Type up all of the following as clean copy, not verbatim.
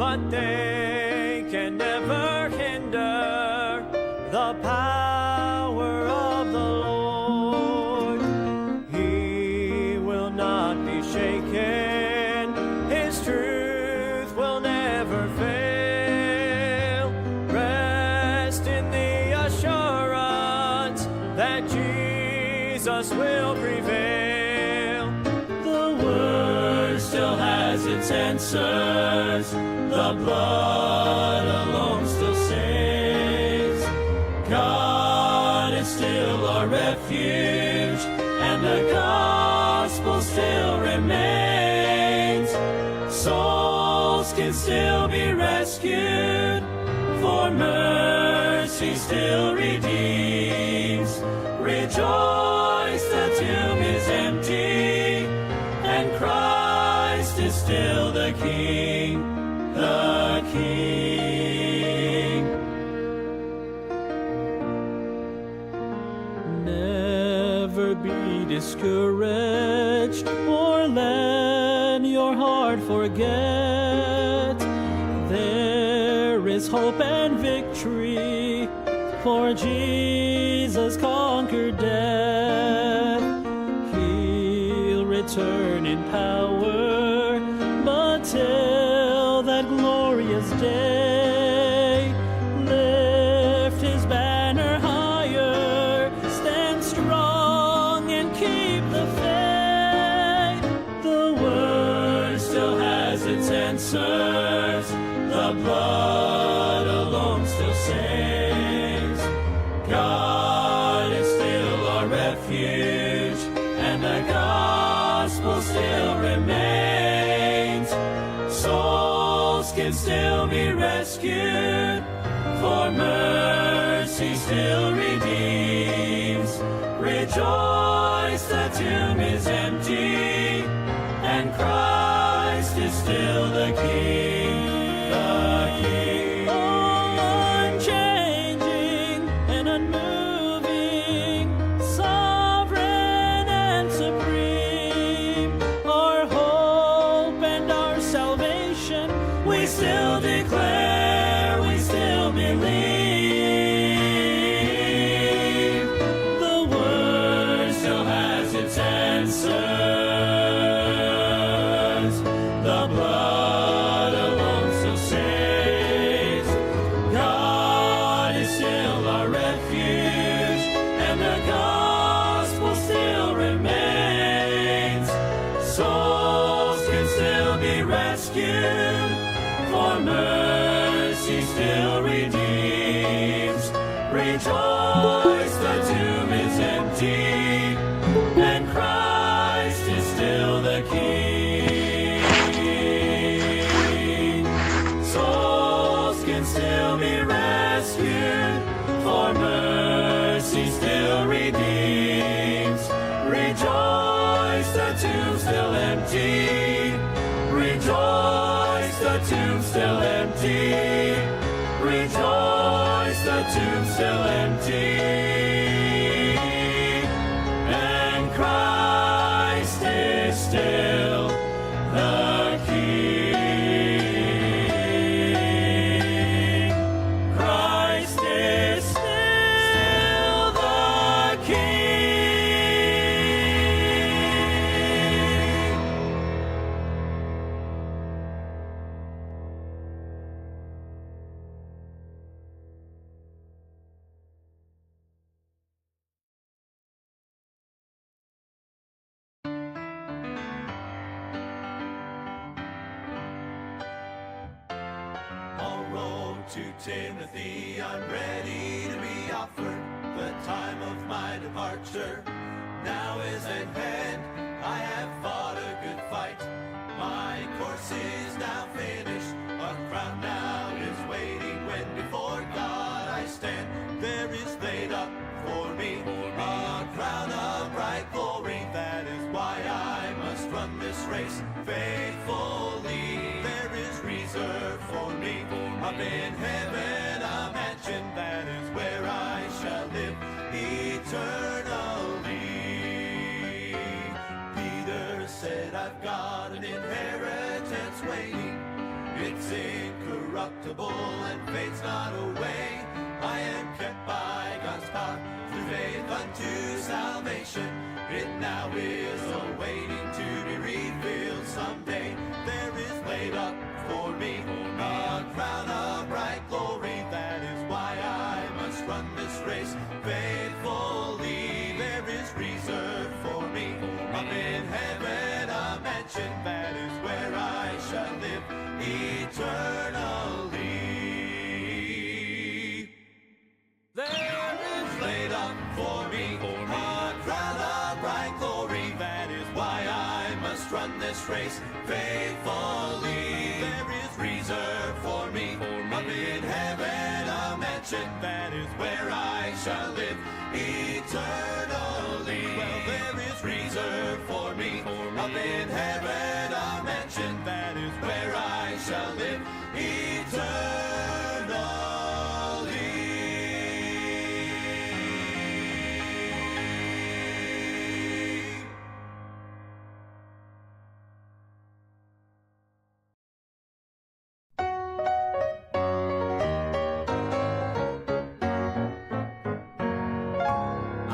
but they can never hinder the power of the Lord. He will not be shaken, His truth will never fail. Rest in the assurance that Jesus will prevail. The Word still has its answers, the blood alone still saves. God is still our refuge, and the gospel still remains. Souls can still be rescued, for mercy still redeems. Rejoice, the tomb is empty, and Christ is still the King, the King. Never be discouraged, or let your heart forget. There is hope and victory, for Jesus conquered death. He'll return in power, but till that glorious day, lift His banner higher, stand strong and keep the faith. The Word still has its answers, the blood alone still saves. God is still our refuge, and the gospel still remains. Souls can still be rescued, for mercy still redeems. Rejoice, the tomb is empty, and Christ is still the King, the King. Unchanging and unmoving, sovereign and supreme, our hope and our salvation, we still declare, we still believe. The Word still has its answers, the blood alone still saves. God is still our refuge, and the gospel still remains. Souls can still be rescued, for mercy still redeems. Rejoice, the tomb is empty, and Christ is still the King. Souls can still be rescued, for mercy still redeems. Rejoice, the tomb still empty. Rejoice, the tomb still empty. Rejoice, the tomb still empty. And Christ is still the King. Christ is still the King. I'll roll to Timothy, I'm ready to be offered. The time of my departure now is at hand. I have fought a good fight, my course is now finished. A crown now is waiting when before God I stand. There is laid up for me a crown of bright glory. That is why I must run this race faithfully. There is reserved for me up in heaven a mansion. That is where I shall live eternally. Peter said, I've got an inheritance waiting It's incorruptible and fades not away. I am kept by God's power through faith unto salvation. It now is awaiting to be revealed someday. There is laid up for me a crown of bright glory. That is why I must run this race faithfully. There is reserved for me up in heaven a mansion. That is where I shall live eternally. There is laid up for me a crown of bright glory. That is why I must run this race faithfully. There is reserved for me up in heaven a mansion. That is where I shall live eternally. Well, there is reserved for me up in heaven a mansion. That is where I shall live eternally.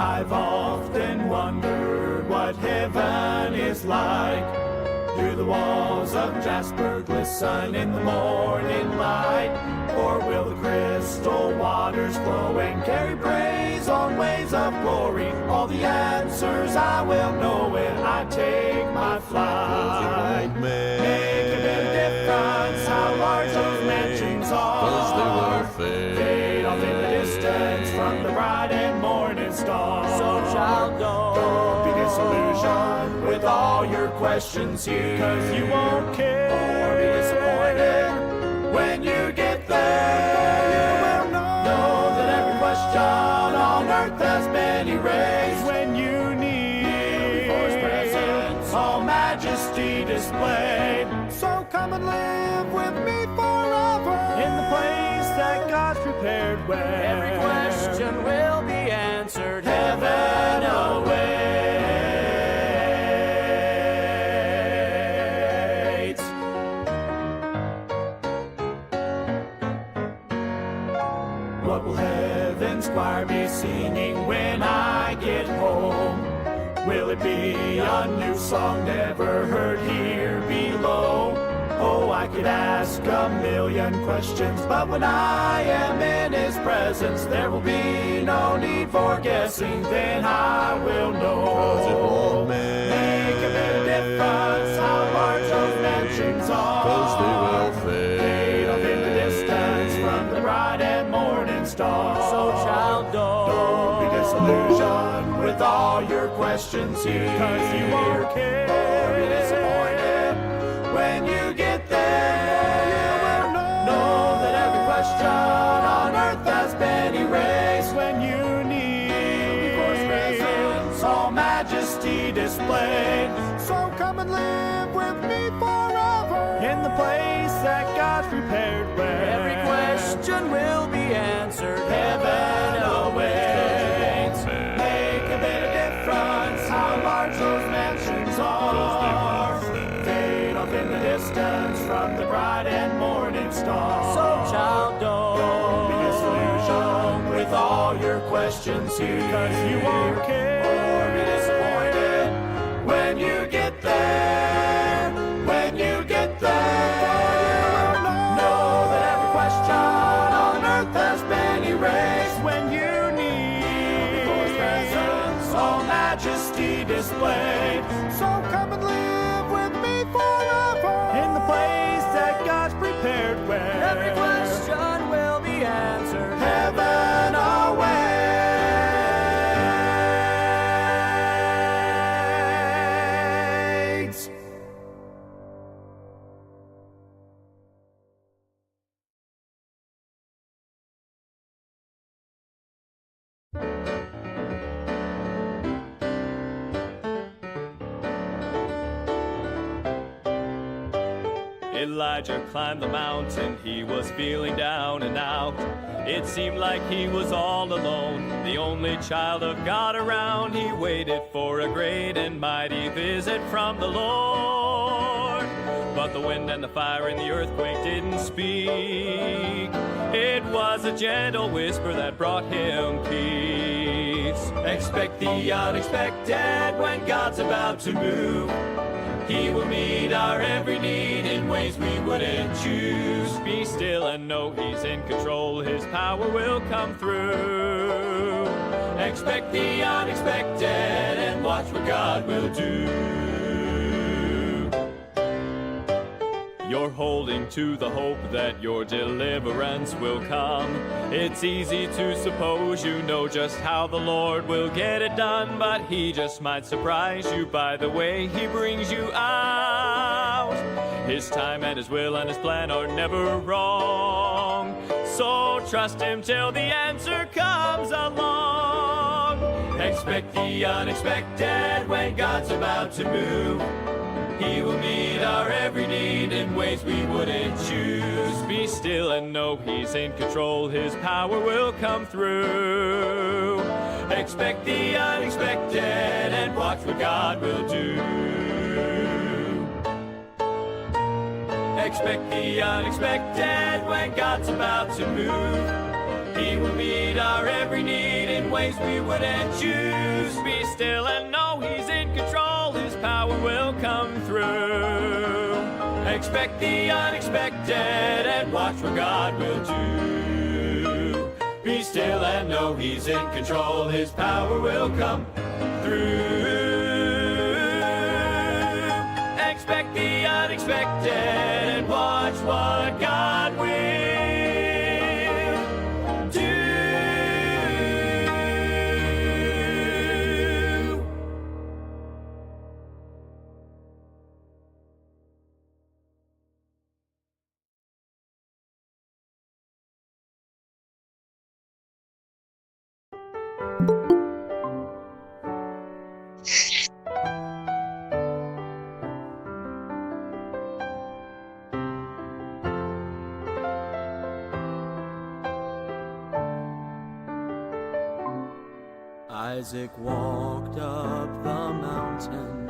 I've often wondered what heaven is like. Do the walls of jasper glisten in the morning light? Or will the crystal waters flow and carry praise on waves of glory? All the answers I will know when I take my flight. Make a bit of difference how large those mansions are. Fade off in the distance from the bright and morning star. So child, don't be disillusioned with all your questions here, 'cause you won't care or be disappointed when you get there. You will know that every question on earth has been erased when you kneel before His presence, all majesty displayed. So come and live with me forever in the place that God's prepared, where every question will be answered. Heaven awaits. What will heaven's choir be singing when I get home? Will it be a new song never heard here below? Oh, I could ask a million questions, but when I am in His presence, there will be no need for guessing. Then I will know. 'Cause it won't make a bit of difference how large those mansions are. 'Cause they will fade off in the distance from the bright and morning star. So child, don't be disillusioned with all your questions here, 'cause you won't care or be disappointed when you get there. You will know that every question on earth has been erased when you kneel before His presence, all majesty displayed. So come and live with me forever in the place that God's prepared, where every question will be answered. Heaven awaits. Make a bit of difference how large those mansions are. Fade off in the distance from the bright and morning star. So child, don't be disillusioned with all your questions here, 'cause you won't care or be disappointed when you get there. When you get there, know that every question on earth has been erased when you kneel before His presence, all majesty displayed. So come and live with me forever in the place that God's prepared, where every question will be answered. Heaven awaits. Elijah climbed the mountain, he was feeling down and out. It seemed like he was all alone, the only child of God around. He waited for a great and mighty visit from the Lord. but the wind and the fire and the earthquake didn't speak. It was a gentle whisper that brought him peace. Expect the unexpected when God's about to move. He will meet our every need in ways we wouldn't choose. Be still and know He's in control. His power will come through. Expect the unexpected and watch what God will do. You're holding to the hope that your deliverance will come. It's easy to suppose you know just how the Lord will get it done, but He just might surprise you by the way He brings you out. His time and His will and His plan are never wrong, so trust Him till the answer comes along. Expect the unexpected when God's about to move. He will meet our every need in ways we wouldn't choose. Be still and know He's in control. His power will come through. Expect the unexpected and watch what God will do. Expect the unexpected when God's about to move. He will meet our every need in ways we wouldn't choose. Be still and know He's in control. His power will come through. Expect the unexpected and watch what God will do. Be still and know He's in control. His power will come through. Expect the unexpected and watch what God will do. Isaac walked up the mountain,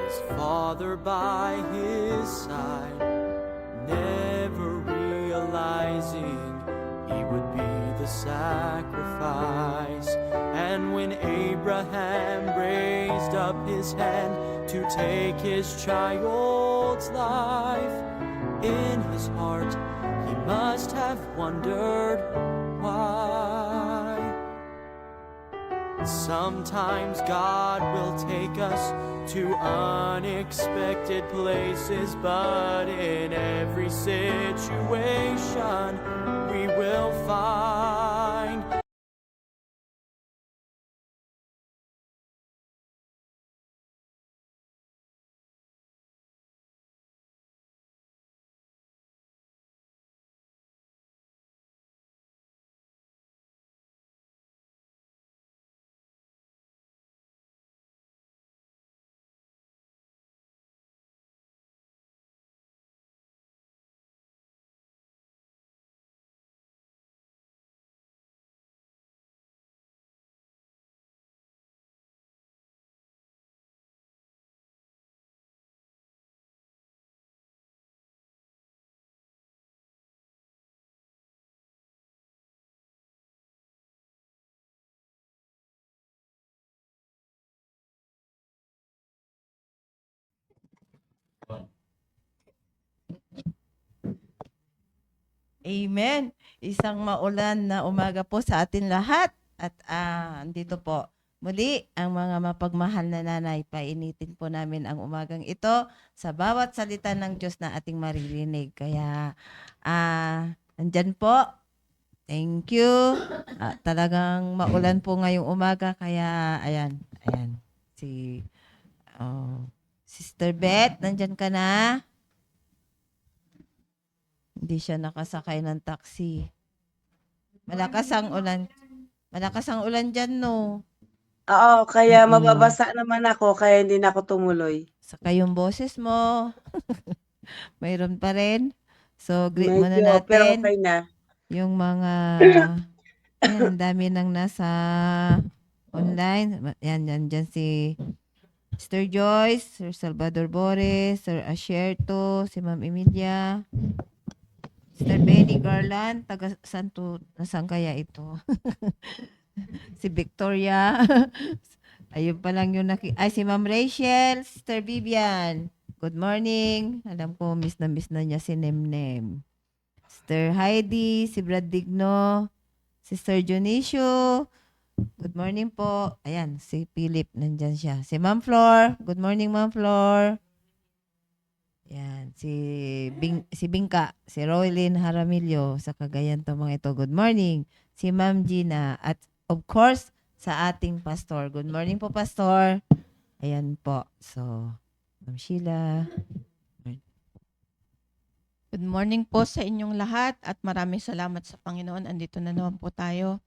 his father by his side, never realizing he would be the sacrifice. And when Abraham raised up his hand to take his child's life, in his heart he must have wondered why. Sometimes God will take us to unexpected places, but in every situation we will find Amen. Isang maulan na umaga po sa atin lahat. At andito po muli ang mga mapagmahal na nanay. Painitin po namin ang umagang ito sa bawat salita ng Diyos na ating maririnig. Kaya nandyan po. Thank you. Talagang maulan po ngayong umaga. Kaya ayan. Si Sister Beth, nandyan ka na? Hindi siya nakasakay ng taxi. Malakas ang ulan. Malakas ang ulan dyan, no? Oo, kaya Mm. mababasa naman ako, kaya hindi na ako tumuloy. Saka yung boses mo. Mayroon pa rin. So, greet muna Medyo, pero natin okay na. yung mga... Ayan, ang dami nang nasa online. Yan, dyan si Sister Joyce, Sir Salvador Bores, Sir Asherto, si Ma'am Emilia, Sister Benny Garland, taga Santo, nasaan kaya ito? Si Victoria. Ayun pa lang yung ay si Ma'am Rachel, Sister Vivian. Good morning. Alam ko miss na niya si Nemnem. Sister Heidi, si Brad Digno, Sister Dionisio. Good morning po. Ayan, si Philip, nandyan siya. Si Ma'am Flor. Good morning, Ma'am Flor. Ayan, si Bingka, si Roylyn Haramilio sa Cagayan to mga ito. Good morning. Si Ma'am Gina. At of course, sa ating pastor. Good morning po, pastor. Ayan po. So, Ma'am Sheila. Good morning po sa inyong lahat at maraming salamat sa Panginoon. Andito na naman po tayo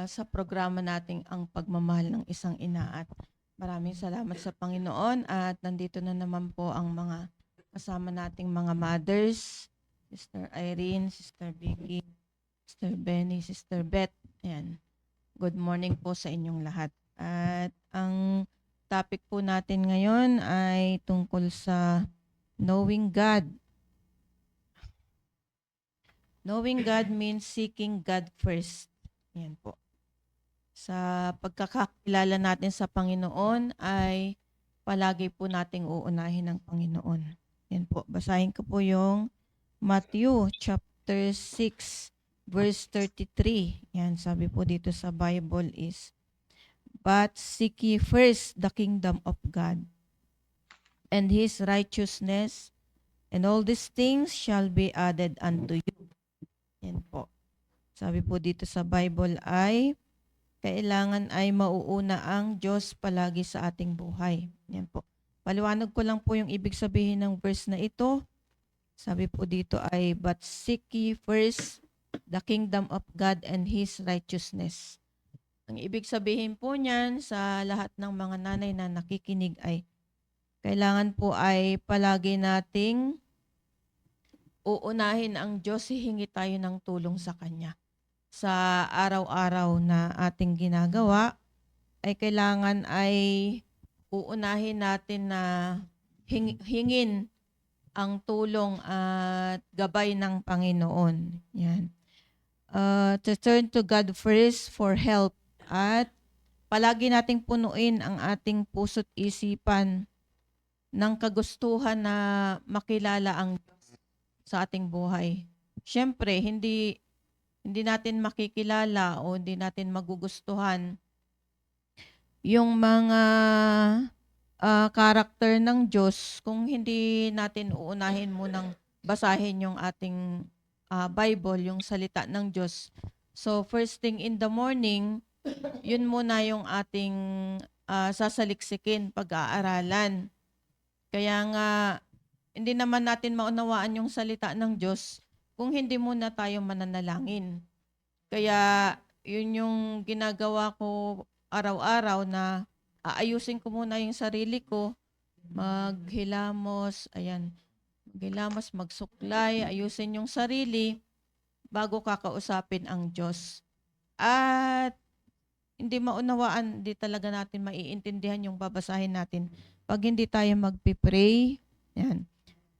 sa programa nating Ang Pagmamahal ng Isang Ina at maraming salamat sa Panginoon at nandito na naman po ang mga kasama nating mga mothers, Sister Irene, Sister Vicky, Sister Benny, Sister Beth. Ayan. Good morning po sa inyong lahat. At ang topic po natin ngayon ay tungkol sa knowing God. Knowing God means seeking God first. Yan po. Sa pagkakakilala natin sa Panginoon ay palagi po nating uunahin ang Panginoon. Yan po. Basahin ko po yung Matthew chapter 6 verse 33. Yan, sabi po dito sa Bible is, "But seek ye first the kingdom of God and His righteousness, and all these things shall be added unto you." Yan po. Sabi po dito sa Bible ay, kailangan ay mauuna ang Diyos palagi sa ating buhay. Yan po. Paliwanag ko lang po yung ibig sabihin ng verse na ito. Sabi po dito ay, "But seek ye first the kingdom of God and His righteousness." Ang ibig sabihin po niyan sa lahat ng mga nanay na nakikinig ay, kailangan po ay palagi nating uunahin ang Diyos, hihingi tayo ng tulong sa Kanya. Sa araw-araw na ating ginagawa, ay kailangan ay uunahin natin na hingin ang tulong at gabay ng Panginoon. Yan. To turn to God first for help at palagi nating punuin ang ating puso't isipan ng kagustuhan na makilala ang Diyos sa ating buhay. Siyempre, hindi natin makikilala o hindi natin magugustuhan yung mga karakter ng Diyos kung hindi natin uunahin munang basahin yung ating Bible, yung salita ng Diyos. So, first thing in the morning, yun muna yung ating sasaliksikin, pag-aaralan. Kaya nga, hindi naman natin maunawaan yung salita ng Diyos kung hindi muna tayo mananalangin. Kaya yun yung ginagawa ko araw-araw na aayusin ko muna yung sarili ko, maghilamos, magsuklay, ayusin yung sarili bago kakausapin ang Diyos. At hindi maunawaan, hindi talaga natin maiintindihan yung babasahin natin pag hindi tayo magpipray. Yan.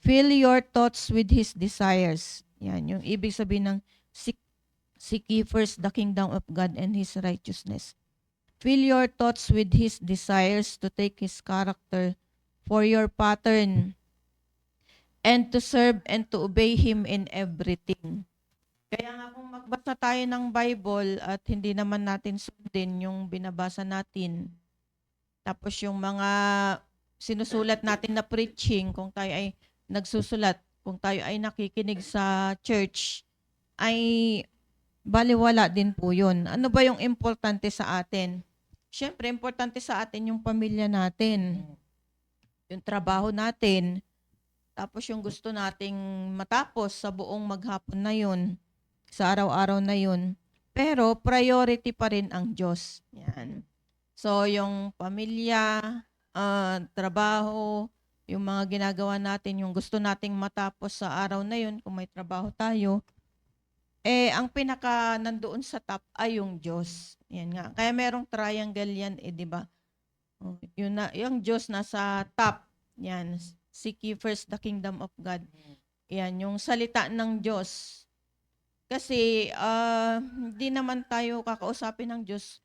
Fill your thoughts with His desires. Yan, yung ibig sabihin ng seek ye first the kingdom of God and His righteousness. Fill your thoughts with His desires to take His character for your pattern and to serve and to obey Him in everything. Kaya nga kung magbasa tayo ng Bible at hindi naman natin sundin yung binabasa natin, tapos yung mga sinusulat natin na preaching, kung tayo ay nagsusulat, kung tayo ay nakikinig sa church, ay baliwala din po yun. Ano ba yung importante sa atin? Siyempre, importante sa atin yung pamilya natin, yung trabaho natin, tapos yung gusto nating matapos sa buong maghapon na yun, sa araw-araw na yun. Pero priority pa rin ang Diyos. Yan. So, yung pamilya, trabaho, yung mga ginagawa natin, yung gusto nating matapos sa araw na yun, kung may trabaho tayo, ang pinaka nandoon sa top ay yung Diyos. Yan nga. Kaya merong triangle yan, di ba? Yun na, yung Diyos nasa top. Yan. Seek ye first the kingdom of God. Yan, yung salita ng Diyos. Kasi hindi naman tayo kakausapin ng Diyos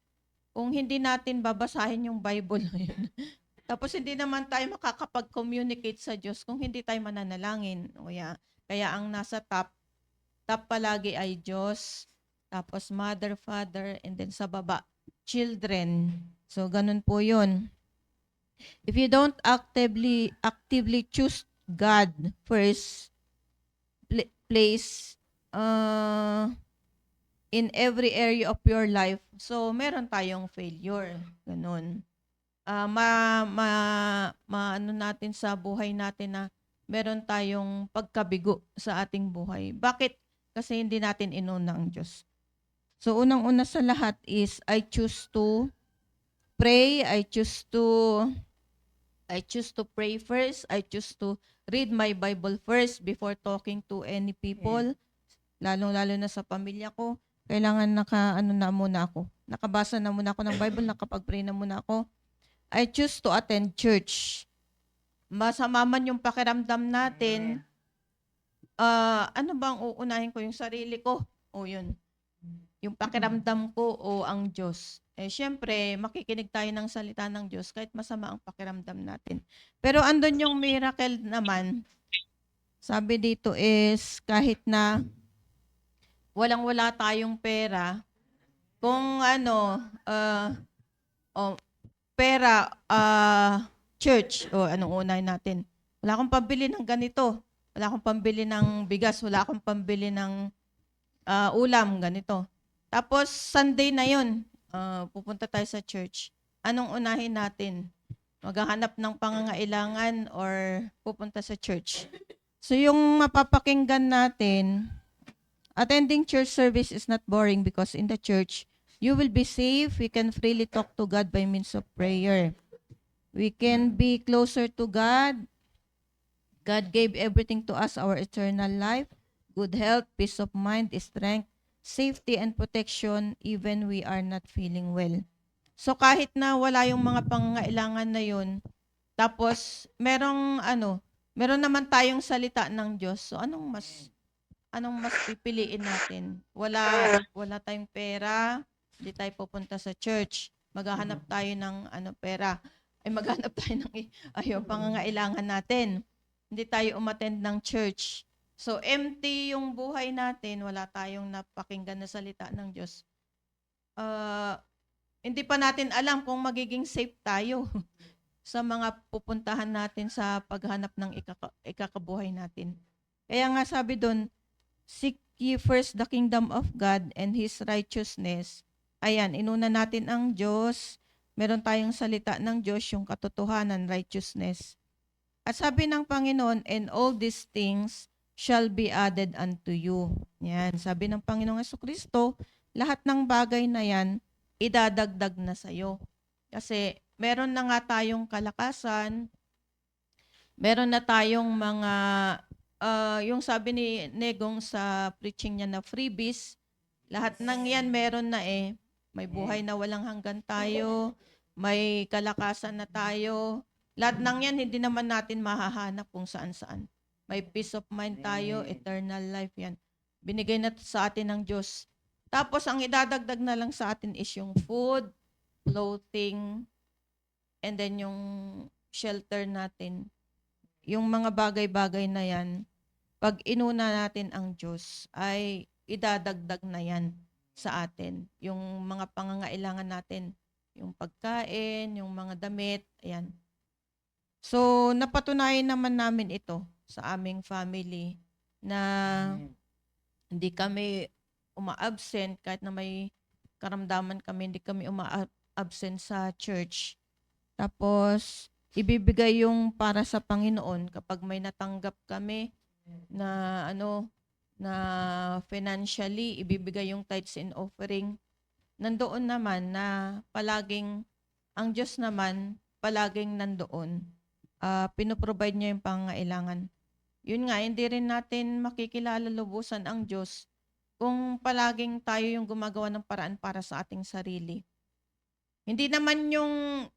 kung hindi natin babasahin yung Bible. Yun. Tapos hindi naman tayo makakapag-communicate sa Diyos kung hindi tayo mananalangin. Kaya ang nasa top palagi ay Diyos, tapos mother, father, and then sa baba, children. So, ganun po yun. If you don't actively choose God first place in every area of your life, so meron tayong failure. Ganun. Ano natin sa buhay natin na meron tayong pagkabigo sa ating buhay. Bakit? Kasi hindi natin inuna ang Diyos. So, unang-una sa lahat is I choose to pray. I choose to pray first. I choose to read my Bible first before talking to any people. Lalo-lalo na sa pamilya ko. Kailangan nakabasa na muna ako ng Bible, nakapag-pray na muna ako. I choose to attend church. Masama man yung pakiramdam natin, ano bang uunahin ko, yung sarili ko o yun? Yung pakiramdam ko o ang Diyos? Syempre, makikinig tayo ng salita ng Diyos kahit masama ang pakiramdam natin. Pero andun yung miracle naman. Sabi dito is kahit na walang-wala tayong pera, kung pera, church, anong unahin natin? Wala akong pambili ng ganito. Wala akong pambili ng bigas. Wala akong pambili ng ulam, ganito. Tapos, Sunday na yun, pupunta tayo sa church. Anong unahin natin? Maghahanap ng pangangailangan or pupunta sa church? So, yung mapapakinggan natin, attending church service is not boring because in the church, you will be safe. We can freely talk to God by means of prayer. We can be closer to God. God gave everything to us, our eternal life, good health, peace of mind, strength, safety, and protection, even we are not feeling well. So kahit na wala yung mga pangangailangan na yun, tapos meron naman tayong salita ng Diyos. So anong mas pipiliin natin? Wala tayong pera, hindi tayo pupunta sa church. Maghahanap tayo ng pera. Maghanap tayo ng pangangailangan natin. Hindi tayo umattend ng church. So, empty yung buhay natin. Wala tayong napakinggan na salita ng Diyos. Hindi pa natin alam kung magiging safe tayo sa mga pupuntahan natin sa paghanap ng ikakabuhay natin. Kaya nga sabi doon, seek ye first the kingdom of God and His righteousness. Ayan, inuna natin ang Diyos. Meron tayong salita ng Diyos, yung katotohanan, righteousness. At sabi ng Panginoon, and all these things shall be added unto you. Yan, sabi ng Panginoong Jesucristo, lahat ng bagay na yan, idadagdag na sa'yo. Kasi meron na nga tayong kalakasan, meron na tayong mga, yung sabi ni Negong sa preaching niya na freebies, lahat ng yan meron na May buhay na walang hanggan tayo, may kalakasan na tayo. Lahat ng yan, hindi naman natin mahahanap kung saan-saan. May peace of mind tayo, eternal life yan. Binigay na sa atin ng Diyos. Tapos, ang idadagdag na lang sa atin is yung food, clothing, and then yung shelter natin. Yung mga bagay-bagay na yan, pag inuna natin ang Diyos, ay idadagdag na yan sa atin. Yung mga pangangailangan natin, yung pagkain, yung mga damit, ayan. So, napatunayan naman namin ito sa aming family na hindi kami uma-absent kahit na may karamdaman kami, hindi kami uma-absent sa church. Tapos, ibibigay yung para sa Panginoon kapag may natanggap kami na na financially, ibibigay yung tithes and offering. Nandoon naman na palaging, ang Diyos naman, palaging nandoon. Pinoprovide niya yung pangangailangan. Yun nga, hindi rin natin makikilala lubusan ang Diyos kung palaging tayo yung gumagawa ng paraan para sa ating sarili. Hindi naman yung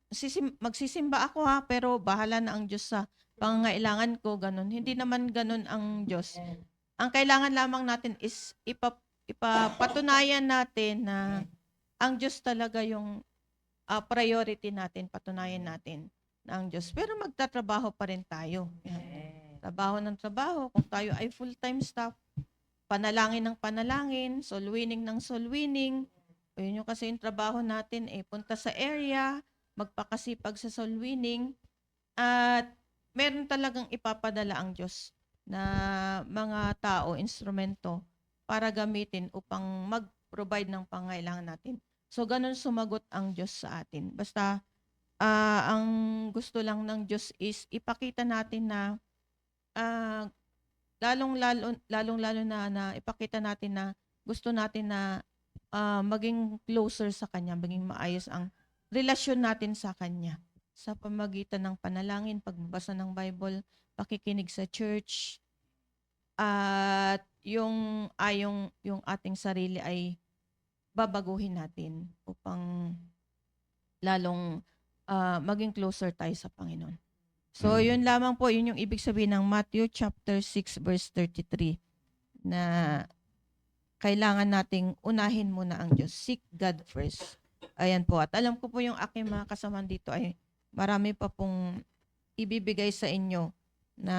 magsisimba ako ha, pero bahala na ang Diyos sa pangangailangan ko, ganun. Hindi naman ganun ang Diyos. Ang kailangan lamang natin is ipapatunayan natin na ang Diyos talaga yung priority natin, patunayan natin na ang Diyos. Pero magtatrabaho pa rin tayo. Yan. Trabaho ng trabaho. Kung tayo ay full-time staff, panalangin ng panalangin, soul winning ng soul winning. O yun yung kasi yung trabaho natin, punta sa area, magpakasipag sa soul winning, at meron talagang ipapadala ang Diyos na mga tao, instrumento, para gamitin upang mag-provide ng pangailangan natin. So, ganun sumagot ang Diyos sa atin. Basta, ang gusto lang ng Diyos is ipakita natin na lalong-lalo na ipakita natin na gusto natin na maging closer sa Kanya, maging maayos ang relasyon natin sa Kanya sa pamagitan ng panalangin, pagbabasa ng Bible, pakikinig sa church, at yung ating sarili ay babaguhin natin upang lalong maging closer tayo sa Panginoon. So, yun lamang po, yun yung ibig sabihin ng Matthew chapter 6 verse 33 na kailangan nating unahin muna ang Diyos. Seek God first. Ayan po. At alam ko po yung aking mga kasamaan dito ay marami pa pong ibibigay sa inyo na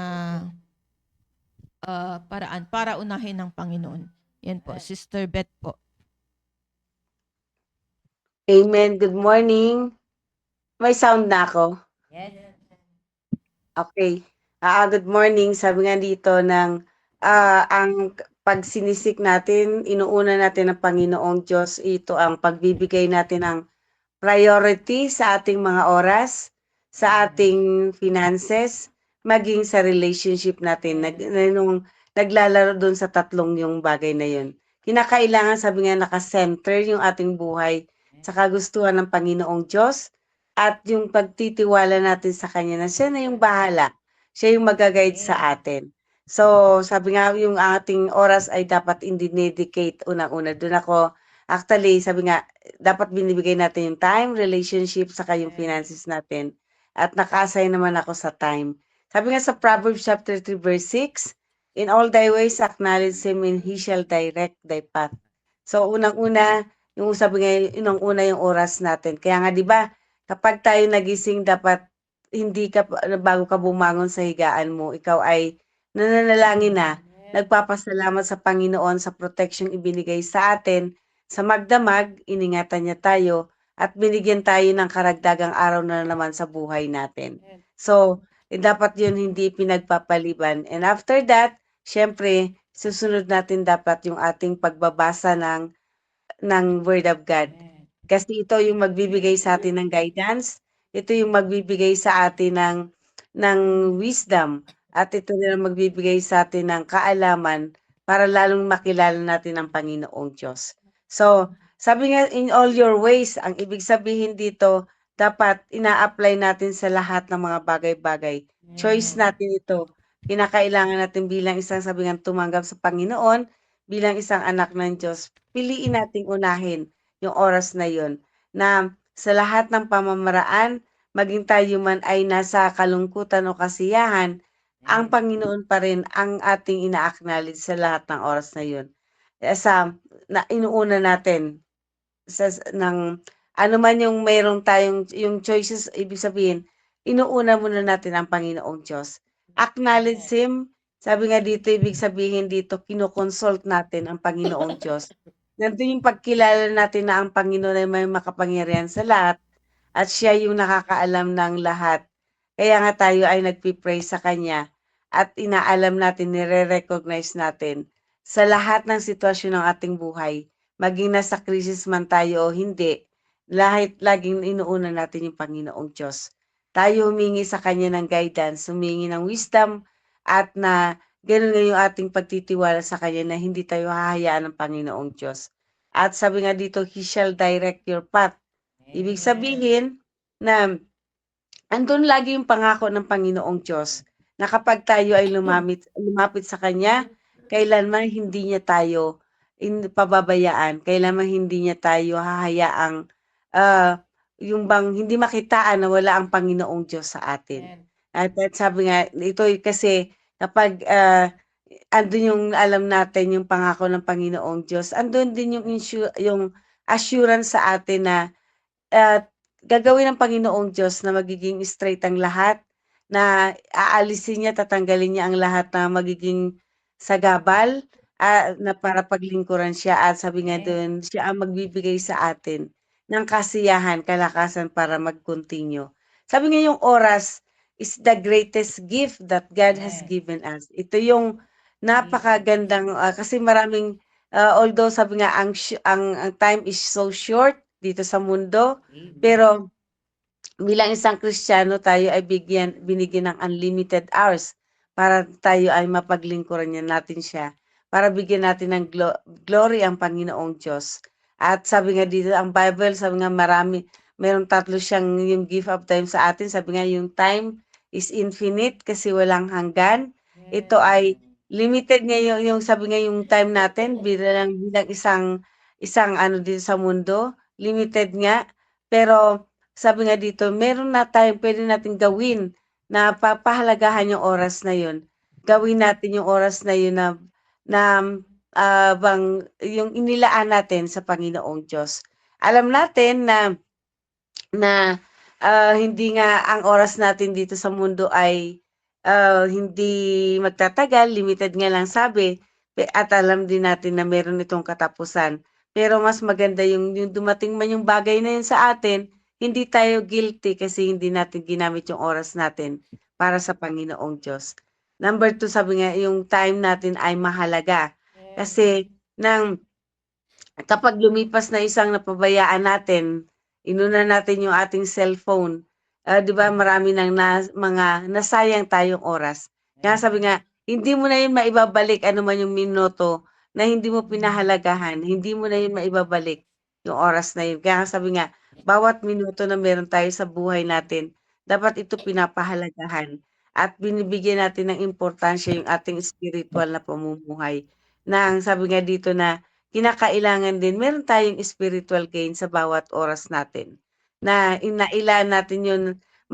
paraan para unahin ng Panginoon. Yan po. Sister Beth po. Amen. Good morning. May sound na ako? Yes. Okay. Good morning. Sabi nga dito ng ang pag sinisik natin, inuuna natin ang Panginoong Diyos. Ito ang pagbibigay natin ng priority sa ating mga oras, sa ating finances, maging sa relationship natin. Naglalaro doon sa tatlong yung bagay na yun. Kinakailangan, sabi nga, nakasenter yung ating buhay sa kagustuhan ng Panginoong Diyos at yung pagtitiwala natin sa Kanya na siya na yung bahala. Siya yung mag-guide sa atin. So, sabi nga, yung ating oras ay dapat i-dedicate unang-una. Doon ako, actually, sabi nga, dapat binibigay natin yung time, relationship, saka yung finances natin. At naka-assign naman ako sa time. Sabi nga sa Proverbs chapter 3 verse 6, in all thy ways acknowledge him and he shall direct thy path. So, unang-una, yung sabi nga, unang-una yung oras natin. Kaya nga, di ba, kapag tayo nagising, dapat hindi ka, bago ka bumangon sa higaan mo, ikaw ay nananalangin na, nagpapasalamat sa Panginoon sa protection ibinigay sa atin, sa magdamag, iningatan niya tayo, at binigyan tayo ng karagdagang araw na naman sa buhay natin. So, dapat yun hindi pinagpapaliban. And after that, syempre, susunod natin dapat yung ating pagbabasa ng Word of God. Kasi ito yung magbibigay sa atin ng guidance, ito yung magbibigay sa atin ng wisdom, at ito na magbibigay sa atin ng kaalaman para lalong makilala natin ang Panginoong Diyos. So, sabi nga, in all your ways, ang ibig sabihin dito, dapat ina-apply natin sa lahat ng mga bagay-bagay. Choice natin ito. Kinakailangan natin bilang isang, sabi nga, tumanggap sa Panginoon, bilang isang anak ng Diyos, piliin nating unahin yung oras na yun, na sa lahat ng pamamaraan, maging tayo man ay nasa kalungkutan o kasiyahan, ang Panginoon pa rin ang ating ina-acknowledge sa lahat ng oras na yun. Na inuuna natin ng ano man yung mayroong tayong yung choices, ibig sabihin, inuuna muna natin ang Panginoong Diyos. Acknowledge Him. Sabi nga dito, ibig sabihin dito, kinoconsult natin ang Panginoong Diyos. Nandun yung pagkilala natin na ang Panginoon ay may makapangyarihan sa lahat at siya yung nakakaalam ng lahat. Kaya nga tayo ay nagpipray sa Kanya at inaalam natin, nire-recognize natin sa lahat ng sitwasyon ng ating buhay, maging nasa krisis man tayo o hindi, laging inuuna natin yung Panginoong Diyos. Tayo humingi sa Kanya ng guidance, humingi ng wisdom, at na gano'n nga yung ating pagtitiwala sa Kanya na hindi tayo hahayaan ng Panginoong Diyos. At sabi nga dito, He shall direct your path. Ibig sabihin na andun lagi yung pangako ng Panginoong Diyos na kapag tayo ay lumapit sa Kanya, kailanman hindi niya tayo pababayaan, kailanman hindi niya tayo hahayaang yung bang hindi makitaan na wala ang Panginoong Diyos sa atin. At sabi nga, ito kasi kapag andun yung alam natin yung pangako ng Panginoong Diyos, andun din yung assurance sa atin na at gagawin ng Panginoong Diyos na magiging straight ang lahat, na aalisin niya, tatanggalin niya ang lahat na magiging sagabal, na para paglingkuran siya at sabi nga doon, siya ang magbibigay sa atin ng kasiyahan, kalakasan para mag-continue. Sabi nga yung oras is the greatest gift that God has given us. Ito yung napakagandang kasi maraming although sabi nga ang time is so short dito sa mundo, pero bilang isang Kristiyano tayo ay binigyan ng unlimited hours para tayo ay mapaglingkuran niya natin siya, para bigyan natin ng glory ang Panginoong Diyos. At sabi nga dito, ang Bible, sabi nga merong tatlo siyang yung gift of time sa atin. Sabi nga yung time is infinite kasi walang hanggan. Ito ay limited nga yung sabi nga yung time natin bilang isang ano dito sa mundo, limited nga. Pero sabi nga dito, meron na tayong pwede nating gawin na papahalagahan yung oras na yun. Gawin natin yung oras na yun na yung inilaan natin sa Panginoong Diyos. Alam natin na hindi nga ang oras natin dito sa mundo ay hindi magtatagal, limited nga lang sabi, at alam din natin na meron itong katapusan. Pero mas maganda yung dumating man yung bagay na yun sa atin, hindi tayo guilty kasi hindi natin ginamit yung oras natin para sa Panginoong Diyos. Number 2, sabi nga, yung time natin ay mahalaga. Kasi kapag lumipas na isang napabayaan natin, inuna natin yung ating cellphone, 'di ba marami nang mga nasayang tayong oras. Kaya sabi nga, hindi mo na yun maibabalik ano man yung minuto na hindi mo pinahalagahan, hindi mo na yun maibabalik yung oras na yun. Kaya sabi nga, bawat minuto na meron tayo sa buhay natin, dapat ito pinapahalagahan at binibigyan natin ng importansya yung ating spiritual na pamumuhay. Na ang sabi nga dito na kinakailangan din meron tayong spiritual gain sa bawat oras natin. Na inailan natin yun.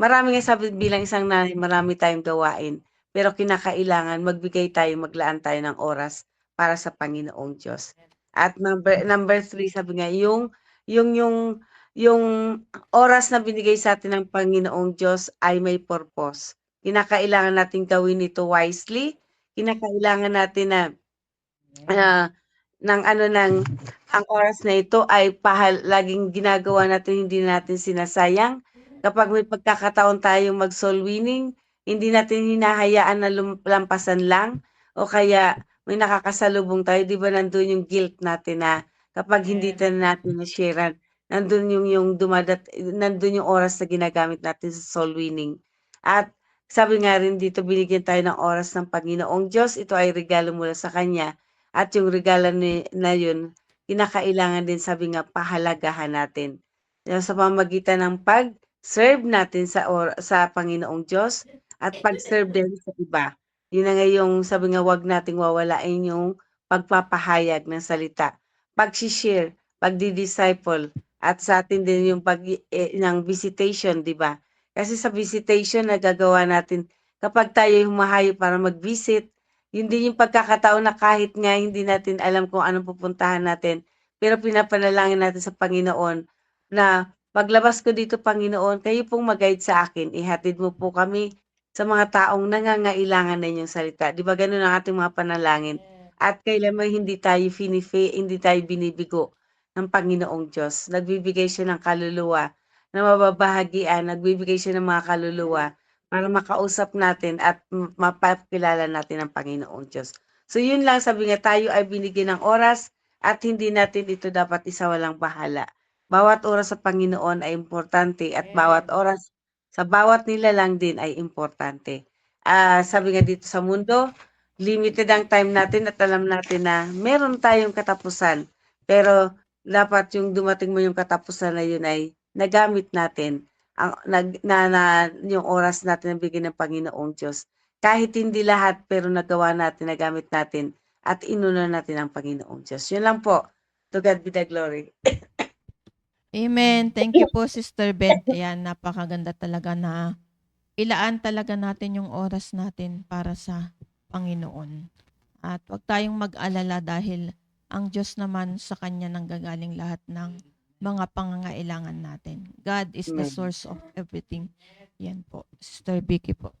Marami nga sabi bilang isang nanay, marami tayong gawain. Pero kinakailangan maglaan tayo ng oras para sa Panginoong Diyos. At number 3, sabi nga, yung oras na binigay sa atin ng Panginoong Diyos ay may purpose. Kinakailangan natin gawin ito wisely. Kinakailangan natin na ang oras na ito ay laging ginagawa natin, hindi natin sinasayang. Kapag may pagkakataon tayong mag-soul winning, hindi natin hinahayaan na lampasan lang o kaya may nakakasalubong tayo, 'di ba nandun yung guilt natin na kapag hindi natin na-sharean, nandun nandun yung oras na ginagamit natin sa soul winning. At sabi nga rin dito, binigyan tayo ng oras ng Panginoong Diyos. Ito ay regalo mula sa Kanya. At yung regalo na yun, kinakailangan din sabi nga pahalagahan natin. Sa pamamagitan ng pag-serve natin sa Panginoong Diyos at pag-serve din sa iba. Yun na nga yung sabi nga wag nating wawalain yung pagpapahayag ng salita. Pag-share, pagdi-disciple, at sa atin din yung ng visitation, di ba? Kasi sa visitation na gagawa natin, kapag tayo humahayo para mag-visit, yun din yung pagkakataon na kahit nga hindi natin alam kung anong pupuntahan natin, pero pinapanalangin natin sa Panginoon na paglabas ko dito, Panginoon, kayo pong mag-guide sa akin. Ihatid mo po kami sa mga taong nangangailangan na inyong salita. Di ba ganun ang ating mga panalangin? At kailanman hindi tayo binibigo ng Panginoong Diyos. Nagbibigay siya ng kaluluwa na mababahagian, nagbibigay siya ng mga kaluluwa para makausap natin at mapakilala natin ang Panginoong Diyos. So yun lang, sabi nga tayo ay binigyan ng oras at hindi natin ito dapat isawalang bahala. Bawat oras sa Panginoon ay importante at bawat oras sa bawat nilalang din ay importante. Sabi nga dito sa mundo, limited ang time natin at alam natin na meron tayong katapusan. Pero dapat yung dumating mo yung katapusan na yun ay nagamit natin yung oras natin na bigyan ng Panginoong Diyos. Kahit hindi lahat, pero nagawa natin, nagamit natin, at inuna natin ang Panginoong Diyos. Yun lang po. To God be the glory. Amen. Thank you po, Sister Beth. Ayan, napakaganda talaga na ilaan talaga natin yung oras natin para sa Panginoon. At huwag tayong mag-alala dahil ang Diyos naman sa Kanya nanggagaling lahat ng mga pangangailangan natin. God is the Amen. source of everything. Yan po. Sister Vicky po.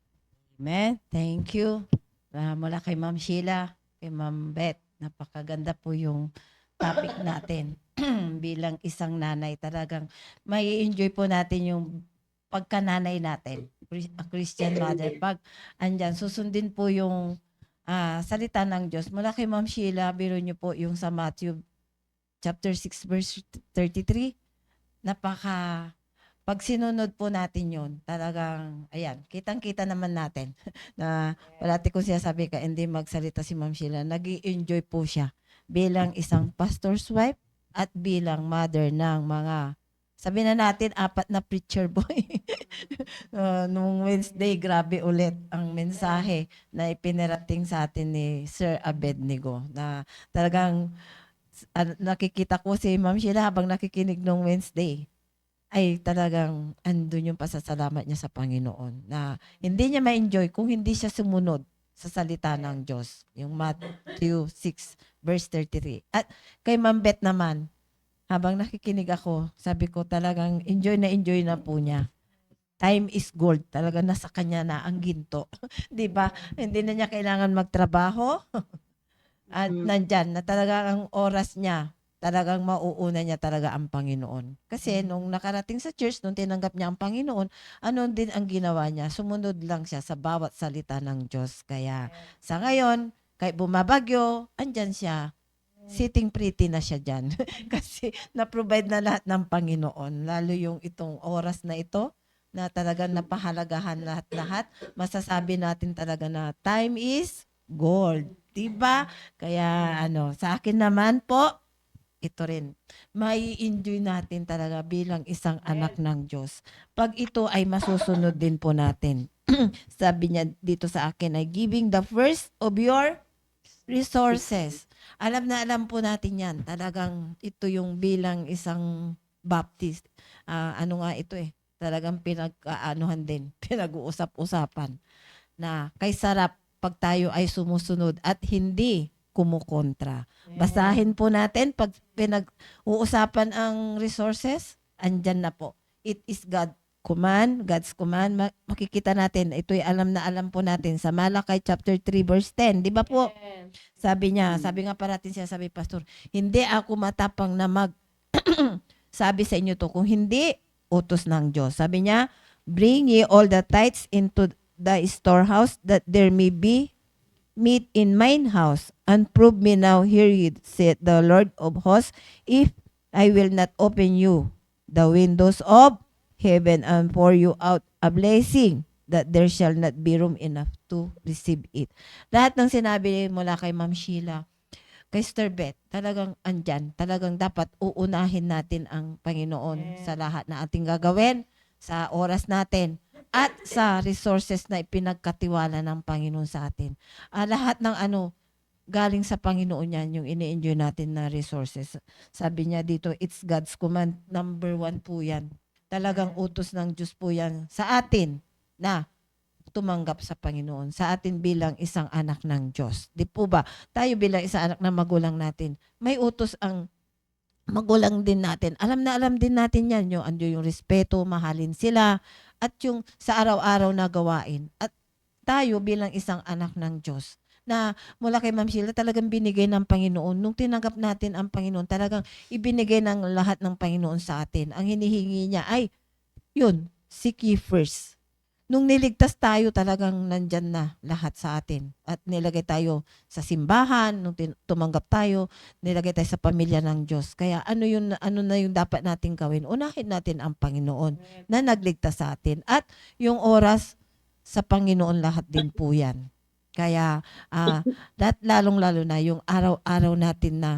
Amen. Thank you. Mula kay Ma'am Sheila, kay Ma'am Beth, napakaganda po yung topic natin. Bilang isang nanay, talagang may enjoy po natin yung pagkananay natin. A Christian mother. Pag andyan, susundin po yung salita ng Diyos. Mula kay Ma'am Sheila, biro niyo po yung sa Matthew chapter 6 verse 33. Pag sinunod po natin yun, talagang, ayan, kitang-kita naman natin na palati ko siya sabi ka, hindi magsalita si Ma'am Sheila, nag-i-enjoy po siya bilang isang pastor's wife at bilang mother ng mga, sabi na natin, 4 na preacher boy. Nung Wednesday, grabe ulit ang mensahe na ipinarating sa atin ni Sir Abednego na talagang nakikita ko si Ma'am Sheila habang nakikinig nung Wednesday ay talagang andun yung pasasalamat niya sa Panginoon na hindi niya ma-enjoy kung hindi siya sumunod sa salita ng Diyos. Yung Matthew 6 verse 33. At kay Ma'am Beth naman, habang nakikinig ako, sabi ko talagang enjoy na po niya. Time is gold. Talaga nasa kanya na ang ginto. 'Di ba? Hindi na niya kailangan magtrabaho. At nandyan na talaga ang oras niya, talagang mauuna niya talaga ang Panginoon. Kasi nung nakarating sa church, nung tinanggap niya ang Panginoon, ano din ang ginawa niya? Sumunod lang siya sa bawat salita ng Diyos. Kaya sa ngayon, kahit bumabagyo, andyan siya. Sitting pretty na siya dyan. Kasi na-provide na lahat ng Panginoon. Lalo yung itong oras na ito, na talagang napahalagahan lahat-lahat. Masasabi natin talaga na time is gold. Diba? Kaya sa akin naman po, ito rin, may enjoy natin talaga bilang isang anak ng Diyos. Pag ito ay masusunod din po natin. Sabi niya dito sa akin ay giving the first of your resources. Alam na alam po natin yan. Talagang ito yung bilang isang Baptist. Ano nga ito eh. Talagang pinag-aanuhan din. Pinag-uusap-usapan. Na kay sarap pag tayo ay sumusunod at hindi kumukontra. Basahin po natin pag pinag-uusapan ang resources, andyan na po. It is God's command. Makikita natin, ito'y alam na alam po natin sa Malakay chapter 3 verse 10. Di ba po? Sabi niya, sabi nga parating siya, sabi pastor, hindi ako matapang na sabi sa inyo to, kung hindi, utos ng Diyos. Sabi niya, bring ye all the tithes into the storehouse that there may be meat in mine house, and prove me now, here ye said the Lord of hosts, if I will not open you the windows of heaven and pour you out a blessing, that there shall not be room enough to receive it. Lahat ng sinabi mula kay Ma'am Sheila, kay Sister Beth, talagang andyan. Talagang dapat uunahin natin ang Panginoon sa lahat na ating gagawin, sa oras natin, at sa resources na ipinagkatiwala ng Panginoon sa atin. Lahat ng galing sa Panginoon yan, yung ini-enjoy natin na resources. Sabi niya dito, it's God's command. Number 1 po yan. Talagang utos ng Diyos po yan sa atin na tumanggap sa Panginoon. Sa atin bilang isang anak ng Diyos. Di po ba? Tayo bilang isang anak ng magulang natin, may utos ang magulang din natin. Alam na alam din natin yan. Yung respeto, mahalin sila, at yung sa araw-araw na gawain. At tayo bilang isang anak ng Diyos na mula kay Ma'am Sheila talagang binigay ng Panginoon. Nung tinanggap natin ang Panginoon, talagang ibinigay ng lahat ng Panginoon sa atin. Ang hinihingi niya ay, yun, seek ye first. Nung niligtas tayo, talagang nandyan na lahat sa atin. At nilagay tayo sa simbahan, nung tumanggap tayo, nilagay tayo sa pamilya ng Diyos. Kaya ano na yung dapat natin gawin? Unahin natin ang Panginoon na nagligtas sa atin. At yung oras sa Panginoon lahat din po yan. Kaya lalong-lalo na yung araw-araw natin na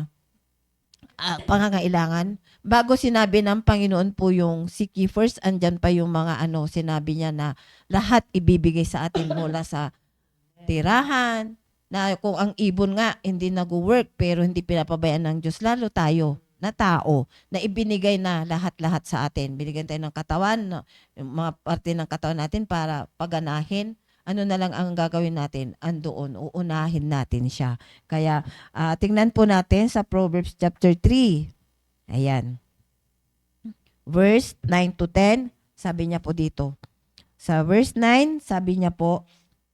pangangailangan. Bago sinabi ng Panginoon po yung seek ye first, andyan pa yung mga sinabi niya na lahat ibibigay sa atin mula sa tirahan, na kung ang ibon nga hindi nag-work pero hindi pinapabayaan ng Diyos, lalo tayo. na tao na ibinigay na lahat-lahat sa atin. Binigyan tayo ng katawan, yung mga parte ng katawan natin para paganahin. Ano na lang ang gagawin natin? Andoon, uunahin natin siya. Kaya tingnan po natin sa Proverbs chapter 3. Ayan. Verse 9 to 10, sabi niya po dito. Sa verse 9, sabi niya po,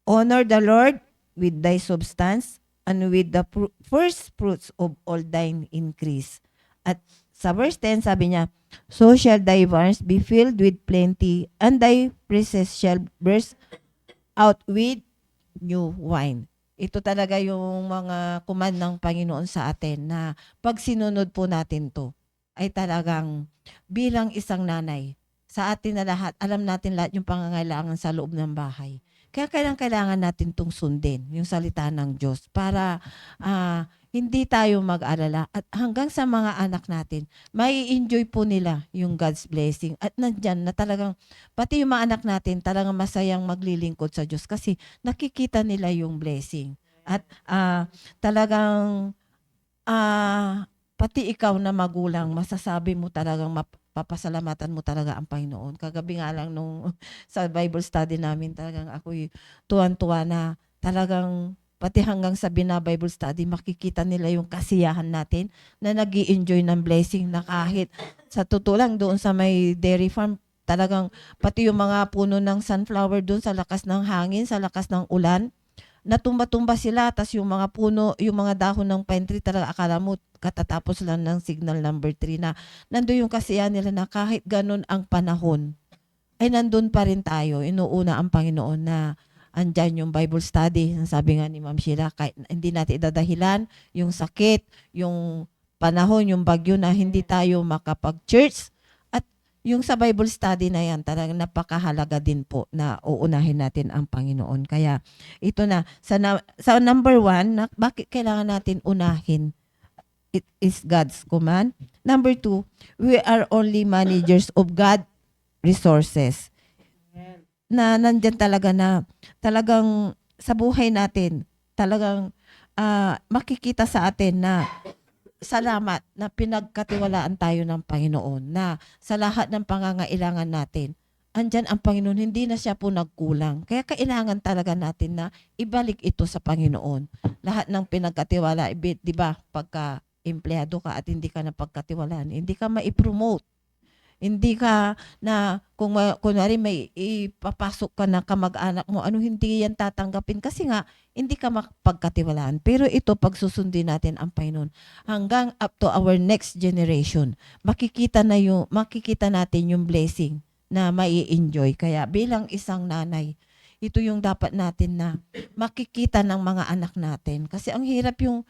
honor the Lord with thy substance and with the first fruits of all thine increase. At sa verse 10, sabi niya, so shall thy barns be filled with plenty, and thy presses shall burst out with new wine. Ito talaga yung mga command ng Panginoon sa atin na pag sinunod po natin to, ay talagang bilang isang nanay, sa atin na lahat, alam natin lahat yung pangangailangan sa loob ng bahay. Kaya kailangan natin itong sundin, yung salita ng Diyos, para hindi tayo mag-alala. At hanggang sa mga anak natin, may enjoy po nila yung God's blessing. At nandyan na talagang, pati yung mga anak natin, talagang masayang maglilingkod sa Diyos kasi nakikita nila yung blessing. At talagang, pati ikaw na magulang, masasabi mo talagang papasalamatan mo talaga ang Panginoon. Kagabi nga lang nung sa Bible study namin, talagang ako'y tuwan-tuwa na talagang pati hanggang sa Bible study, makikita nila yung kasiyahan natin na nag-i-enjoy ng blessing na kahit sa totoo lang doon sa may dairy farm, talagang pati yung mga puno ng sunflower doon sa lakas ng hangin, sa lakas ng ulan, natumba-tumba sila, tas yung mga puno, yung mga dahon ng pine tree, talaga akala mo katatapos lang ng signal number 3 na nandun yung kasiyahan nila na kahit ganun ang panahon, ay nandun pa rin tayo, inuuna ang Panginoon na andyan yung Bible study. Sabi nga ni Ma'am Sheila, kahit hindi natin idadahilan yung sakit, yung panahon, yung bagyo na hindi tayo makapag-church. At yung sa Bible study na yan, talagang napakahalaga din po na uunahin natin ang Panginoon. Kaya ito na, sa number 1, bakit kailangan natin unahin? It is God's command. Number 2, we are only managers of God resources. Na nandyan talaga na talagang sa buhay natin, talagang makikita sa atin na salamat na pinagkatiwalaan tayo ng Panginoon, na sa lahat ng pangangailangan natin, andyan ang Panginoon, hindi na siya po nagkulang. Kaya kailangan talaga natin na ibalik ito sa Panginoon. Lahat ng pinagkatiwala, di ba, pagka empleyado ka at hindi ka na pagkatiwalaan, hindi ka mai-promote. Hindi ka na, kunwari may ipapasok ka na kamag-anak mo, hindi yan tatanggapin kasi nga, hindi ka mapagkatiwalaan. Pero ito, pagsusundin natin ang Panginoon, hanggang up to our next generation, makikita natin yung blessing na mai-enjoy. Kaya bilang isang nanay, ito yung dapat natin na makikita ng mga anak natin. Kasi ang hirap yung,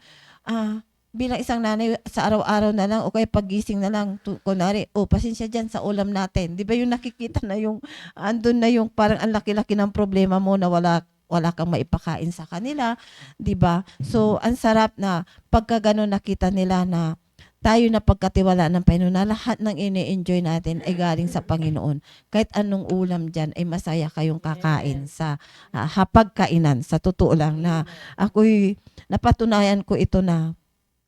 bilang isang nanay, sa araw-araw na lang o kaya paggising na lang, kunwari, pasensya dyan sa ulam natin. Di ba yung nakikita na yung, andun na yung parang ang laki-laki ng problema mo na wala kang maipakain sa kanila. Di ba? So, ang sarap na pagka gano'n nakita nila na tayo na pagkatiwala ng Panginoon na lahat ng ini-enjoy natin ay galing sa Panginoon. Kahit anong ulam dyan ay masaya kayong kakain sa hapagkainan. Sa totoo lang na ako'y napatunayan ko ito na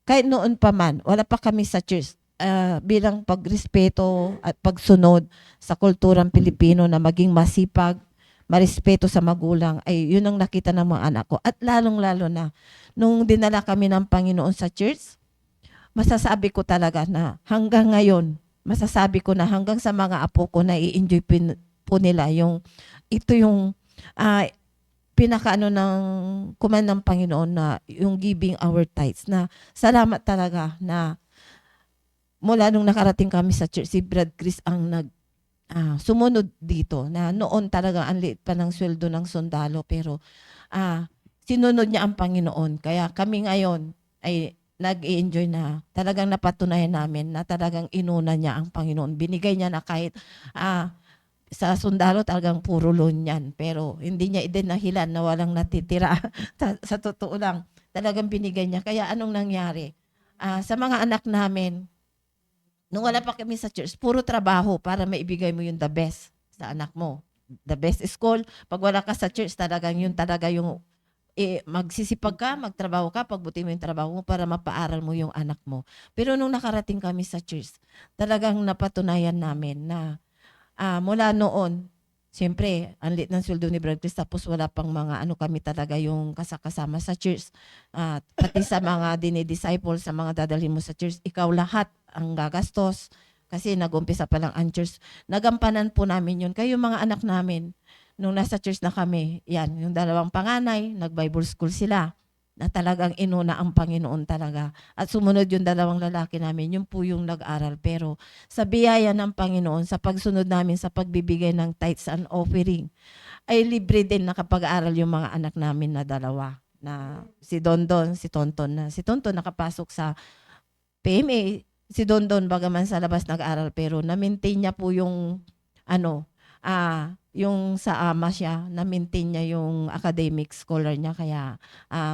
kahit noon pa man, wala pa kami sa church, bilang pagrespeto at pagsunod sa kulturang Pilipino na maging masipag, marespeto sa magulang, ay yun ang nakita ng mga anak ko. At lalong-lalo na, nung dinala kami ng Panginoon sa church, masasabi ko talaga na hanggang ngayon, masasabi ko na hanggang sa mga apo ko na i-enjoy po nila ito yung pinakaano ng command ng Panginoon na yung giving our tithes, na salamat talaga na mula nung nakarating kami sa church, si Brad Chris ang sumunod dito, na noon talaga ang liit pa ng sweldo ng sundalo, pero sinunod niya ang Panginoon. Kaya kami ngayon ay nag-i-enjoy na, talagang napatunayan namin na talagang inuna niya ang Panginoon. Binigay niya na kahit sa sundalo talagang puro loan yan. Pero hindi niya idinahilan na walang natitira. sa totoo lang, talagang binigay niya. Kaya anong nangyari? Sa mga anak namin, nung wala pa kami sa church, puro trabaho para maibigay mo yung the best sa anak mo. The best school. Pag wala ka sa church, talagang yun talaga yung magsisipag ka, magtrabaho ka, pagbuti mo yung trabaho mo para mapaaral mo yung anak mo. Pero nung nakarating kami sa church, talagang napatunayan namin na mula noon, siyempre, ang liit ng sweldo ni Brad Chris, tapos wala pang mga ano kami talaga yung kasama sa church. Pati sa mga dinidisciple, sa mga dadalhin mo sa church, ikaw lahat ang gagastos. Kasi nag-umpisa pa lang ang church. Nagampanan po namin yun. Kayo mga anak namin, nung nasa church na kami, yan, yung dalawang panganay, nag-Bible school sila, na talagang inuna ang Panginoon talaga. At sumunod yung dalawang lalaki namin, yun po yung nag-aral. Pero sa biyaya ng Panginoon, sa pagsunod namin sa pagbibigay ng tithes and offering, ay libre din nakapag-aral yung mga anak namin na dalawa. Na si Dondon, si Tonton. Na si Tonton nakapasok sa PMA, si Dondon bagaman sa labas nag-aral pero na-maintain niya po yung yung sa ama siya, na-maintain niya yung academic scholar niya kaya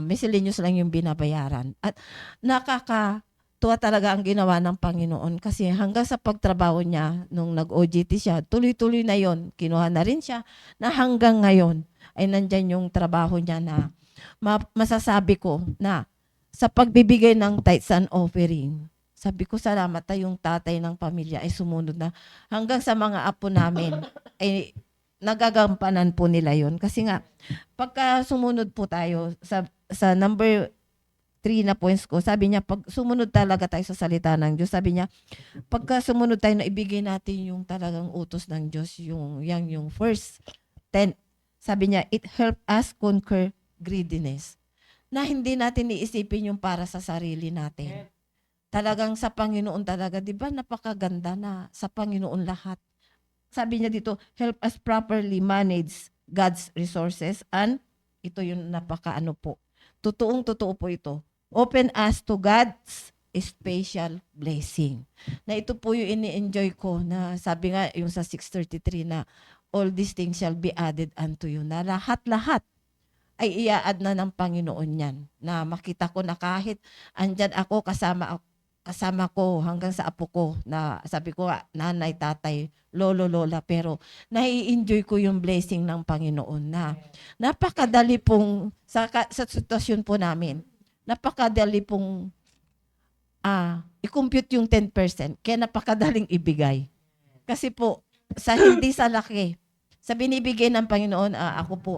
miscellaneous lang yung binabayaran. At nakakatuwa talaga ang ginawa ng Panginoon kasi hanggang sa pagtrabaho niya nung nag-OJT siya, tuloy-tuloy na yon. Kinuha na rin siya na hanggang ngayon ay nandyan yung trabaho niya na masasabi ko na sa pagbibigay ng tithes and offering, sabi ko salamat na yung tatay ng pamilya ay sumunod na hanggang sa mga apo namin ay nagagampanan po nila yon. Kasi nga, pagka sumunod po tayo sa number 3 na points ko, sabi niya, pag sumunod talaga tayo sa salita ng Diyos, sabi niya, pagka sumunod tayo na ibigay natin yung talagang utos ng Diyos, yung first 10, sabi niya, it help us conquer greediness. Na hindi natin iisipin yung para sa sarili natin. Talagang sa Panginoon talaga, di ba napakaganda na sa Panginoon lahat. Sabi niya dito, help us properly manage God's resources and ito yung napakaano po. Totoong-totoo po ito. Open us to God's special blessing. Na ito po yung ini-enjoy ko na sabi nga yung sa 6:33 na all these things shall be added unto you. Na lahat-lahat ay i-add na ng Panginoon yan. Na makita ko na kahit andyan ako kasama ko hanggang sa apo ko na sabi ko nanay, tatay, lolo, lola, pero nai-enjoy ko yung blessing ng Panginoon na napakadali pong sa sitwasyon po namin, napakadali pong i-compute yung 10%, kaya napakadaling ibigay. Kasi po, hindi sa laki, sa binibigay ng Panginoon, ako po,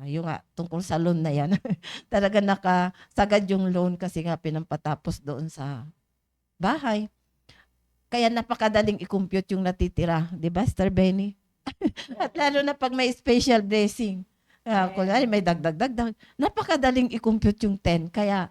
yung tungkol sa loan na yan, talaga nakasagad yung loan kasi nga pinampatapos doon sa bahay. Kaya napakadaling i-compute yung natitira. Di ba, Sir Benny? At lalo na pag may special blessing. Kunwari may dagdag. Napakadaling i-compute yung 10. Kaya,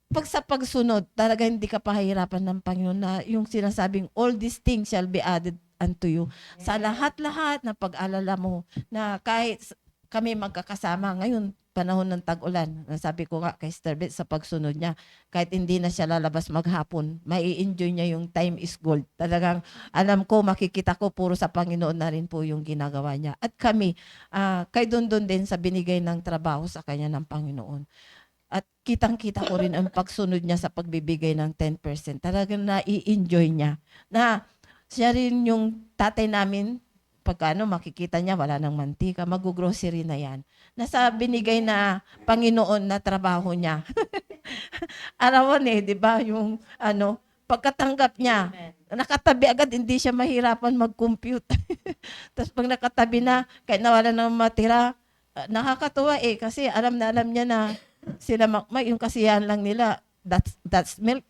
pag sa pagsunod, talaga hindi ka pahihirapan ng Panginoon na yung sinasabing, all these things shall be added unto you. Sa lahat-lahat na pag-alala mo, na kahit kami magkakasama ngayon, panahon ng tag-ulan. Sabi ko nga kay Sir Beth sa pagsunod niya, kahit hindi na siya lalabas maghapon, mai-enjoy niya yung time is gold. Talagang alam ko, makikita ko, puro sa Panginoon na rin po yung ginagawa niya. At kami, kay Dondon din sa binigay ng trabaho sa kanya ng Panginoon. At kitang-kita ko rin ang pagsunod niya sa pagbibigay ng 10%. Talagang nai-enjoy niya. Na siya rin yung tatay namin, pagkano makikita niya wala nang mantika, mag-grocery na yan. Nasa binigay na Panginoon na trabaho niya. Arawan di ba? Yung pagkatanggap niya, nakatabi agad, hindi siya mahirapan mag-compute. Tapos pag nakatabi na, kahit nawala nang matira, nakakatuwa kasi alam niya na sila yung kasiyahan lang nila, that's milk.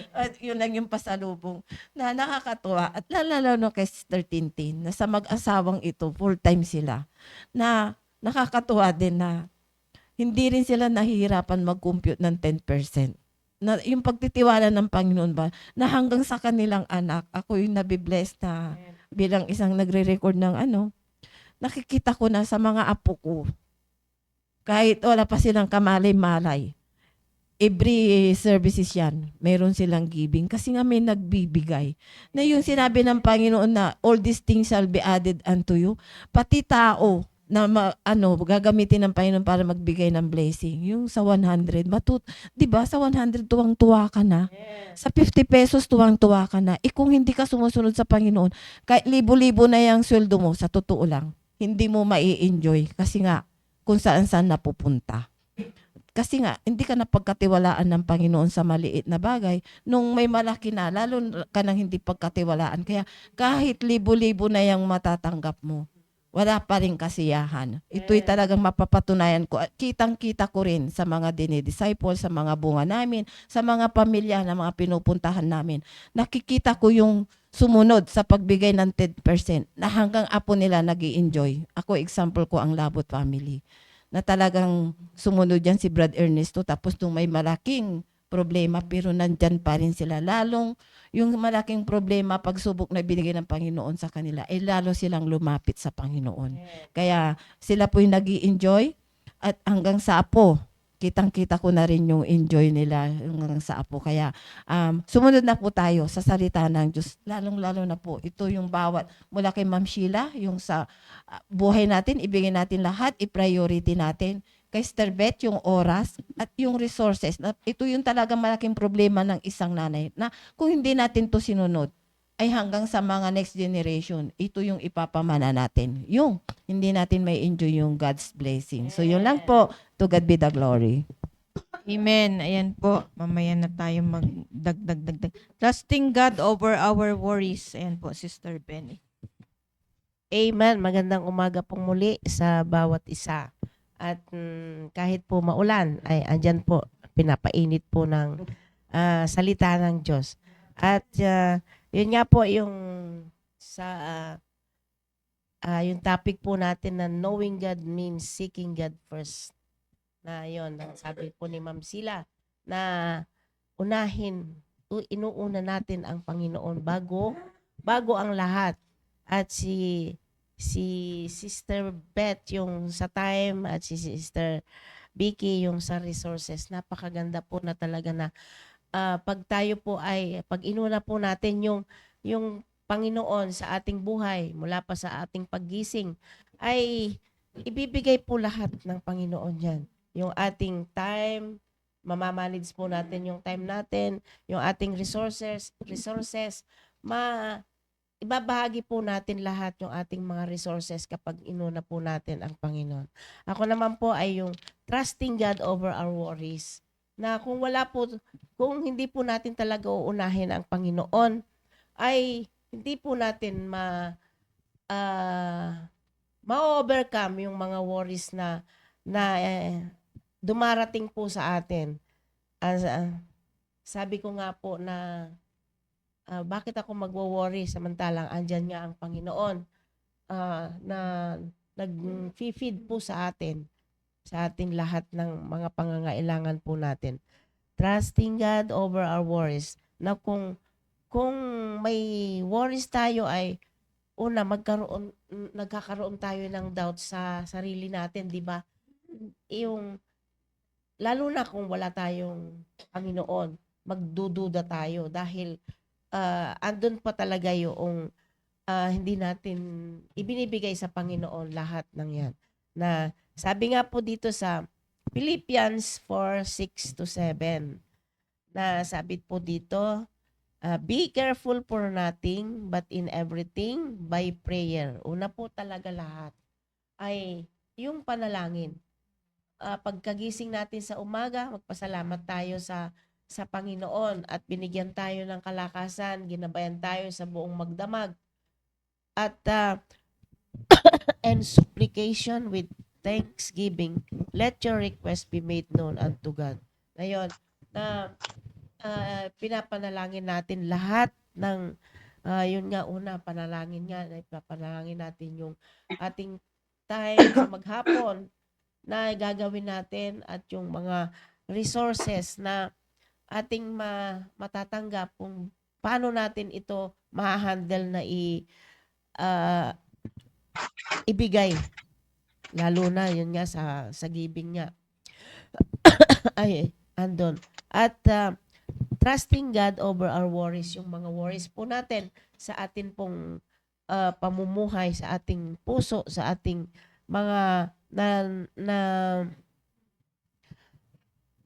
At yun lang yung pasalubong na nakakatuwa. At lalo kay Sister Tintin, na sa mag-asawang ito, full-time sila, na nakakatuwa din na hindi rin sila nahihirapan mag-compute ng 10%. Na yung pagtitiwala ng Panginoon ba, na hanggang sa kanilang anak, ako yung nabibless na bilang isang nagre-record ng nakikita ko na sa mga apo ko, kahit wala pa silang kamalay-malay, every services yan, meron silang giving kasi nga may nagbibigay. Na yung sinabi ng Panginoon na all these things shall be added unto you, pati tao na gagamitin ng Panginoon para magbigay ng blessing. Yung sa 100, di ba sa 100 tuwang-tuwa ka na. Sa 50 pesos tuwang-tuwa ka na. Kung hindi ka sumusunod sa Panginoon, kahit libo-libo na yung sweldo mo, sa totoo lang, hindi mo mai-enjoy kasi nga kung saan-saan napupunta. Kasi nga, hindi ka napagkatiwalaan ng Panginoon sa maliit na bagay. Nung may malaki na, lalo ka nang hindi pagkatiwalaan. Kaya kahit libo-libo na yung matatanggap mo, wala pa rin kasiyahan. Ito'y talagang mapapatunayan ko. At kitang-kita ko rin sa mga dinidisciple, sa mga bunga namin, sa mga pamilya na mga pinupuntahan namin. Nakikita ko yung sumunod sa pagbigay ng 10% na hanggang apo nila nag-i-enjoy. Ako, example ko ang Labot family na talagang sumunod yan si Brad Ernesto, tapos nung may malaking problema pero nandyan pa rin sila. Lalong yung malaking problema, pagsubok na binigay ng Panginoon sa kanila, eh lalo silang lumapit sa Panginoon. Kaya sila po'y nag-i-enjoy at hanggang sa apo, kitang-kita ko na rin yung enjoy nila hanggang sa apo. Kaya sumunod na po tayo sa salita ng Diyos. Lalong-lalo na po, ito yung bawat, mula kay Ma'am Sheila, yung sa buhay natin, ibigay natin lahat, i-priority natin. Kay Sister Beth, yung oras at yung resources. Ito yung talagang malaking problema ng isang nanay na kung hindi natin to sinunod, ay hanggang sa mga next generation, ito yung ipapamana natin. Yung hindi natin may enjoy yung God's blessing. So yun lang po. To God be the glory. Amen. Ayan po. Mamaya na tayo magdagdag. Trusting God over our worries. Ayan po, Sister Benny. Amen. Magandang umaga pong muli sa bawat isa. At kahit po maulan, ay andyan po, pinapainit po ng salita ng Diyos. At yun nga po yung sa yung topic po natin na knowing God means seeking God first. Na yun, sabi po ni Ma'am Sila, na inuuna natin ang Panginoon bago ang lahat. At si Sister Beth yung sa time at si Sister Vicky yung sa resources. Napakaganda po na talaga na pag tayo po pag inuna po natin yung Panginoon sa ating buhay mula pa sa ating paggising, ay ibibigay po lahat ng Panginoon yan. Yung ating time, mamamanage po natin yung time natin, yung ating resources, ibabahagi po natin lahat yung ating mga resources kapag inuna po natin ang Panginoon. Ako naman po ay yung trusting God over our worries. Na kung hindi po natin talaga uunahin ang Panginoon, ay hindi po natin ma-overcome yung mga worries na dumarating po sa atin. Sabi ko nga po na bakit ako magwo-worry samantalang andyan nga ang Panginoon na nag-feed po sa ating lahat ng mga pangangailangan po natin. Trusting God over our worries. Na kung may worries tayo ay nagkakaroon tayo ng doubt sa sarili natin, di ba? Lalo na kung wala tayong Panginoon, magdududa tayo dahil andun pa talaga yung hindi natin ibinibigay sa Panginoon lahat ng yan. Na sabi nga po dito sa Philippians 4:6-7, na sabi po dito, be careful for nothing, but in everything by prayer. Una po talaga lahat ay yung panalangin. Pagkagising natin sa umaga, magpasalamat tayo sa Panginoon at binigyan tayo ng kalakasan, ginabayan tayo sa buong magdamag. At and supplication with thanksgiving, let your request be made known unto God. Ngayon, pinapanalangin natin lahat ng yun nga, una, panalangin nga, panalangin natin yung ating time sa maghapon na gagawin natin at yung mga resources na ating matatanggap kung paano natin ito ma-handle na ibigay. Lalo na yun nga sa giving nga. Ay, andon. At trusting God over our worries, yung mga worries po natin sa atin pong pamumuhay, sa ating puso, sa ating mga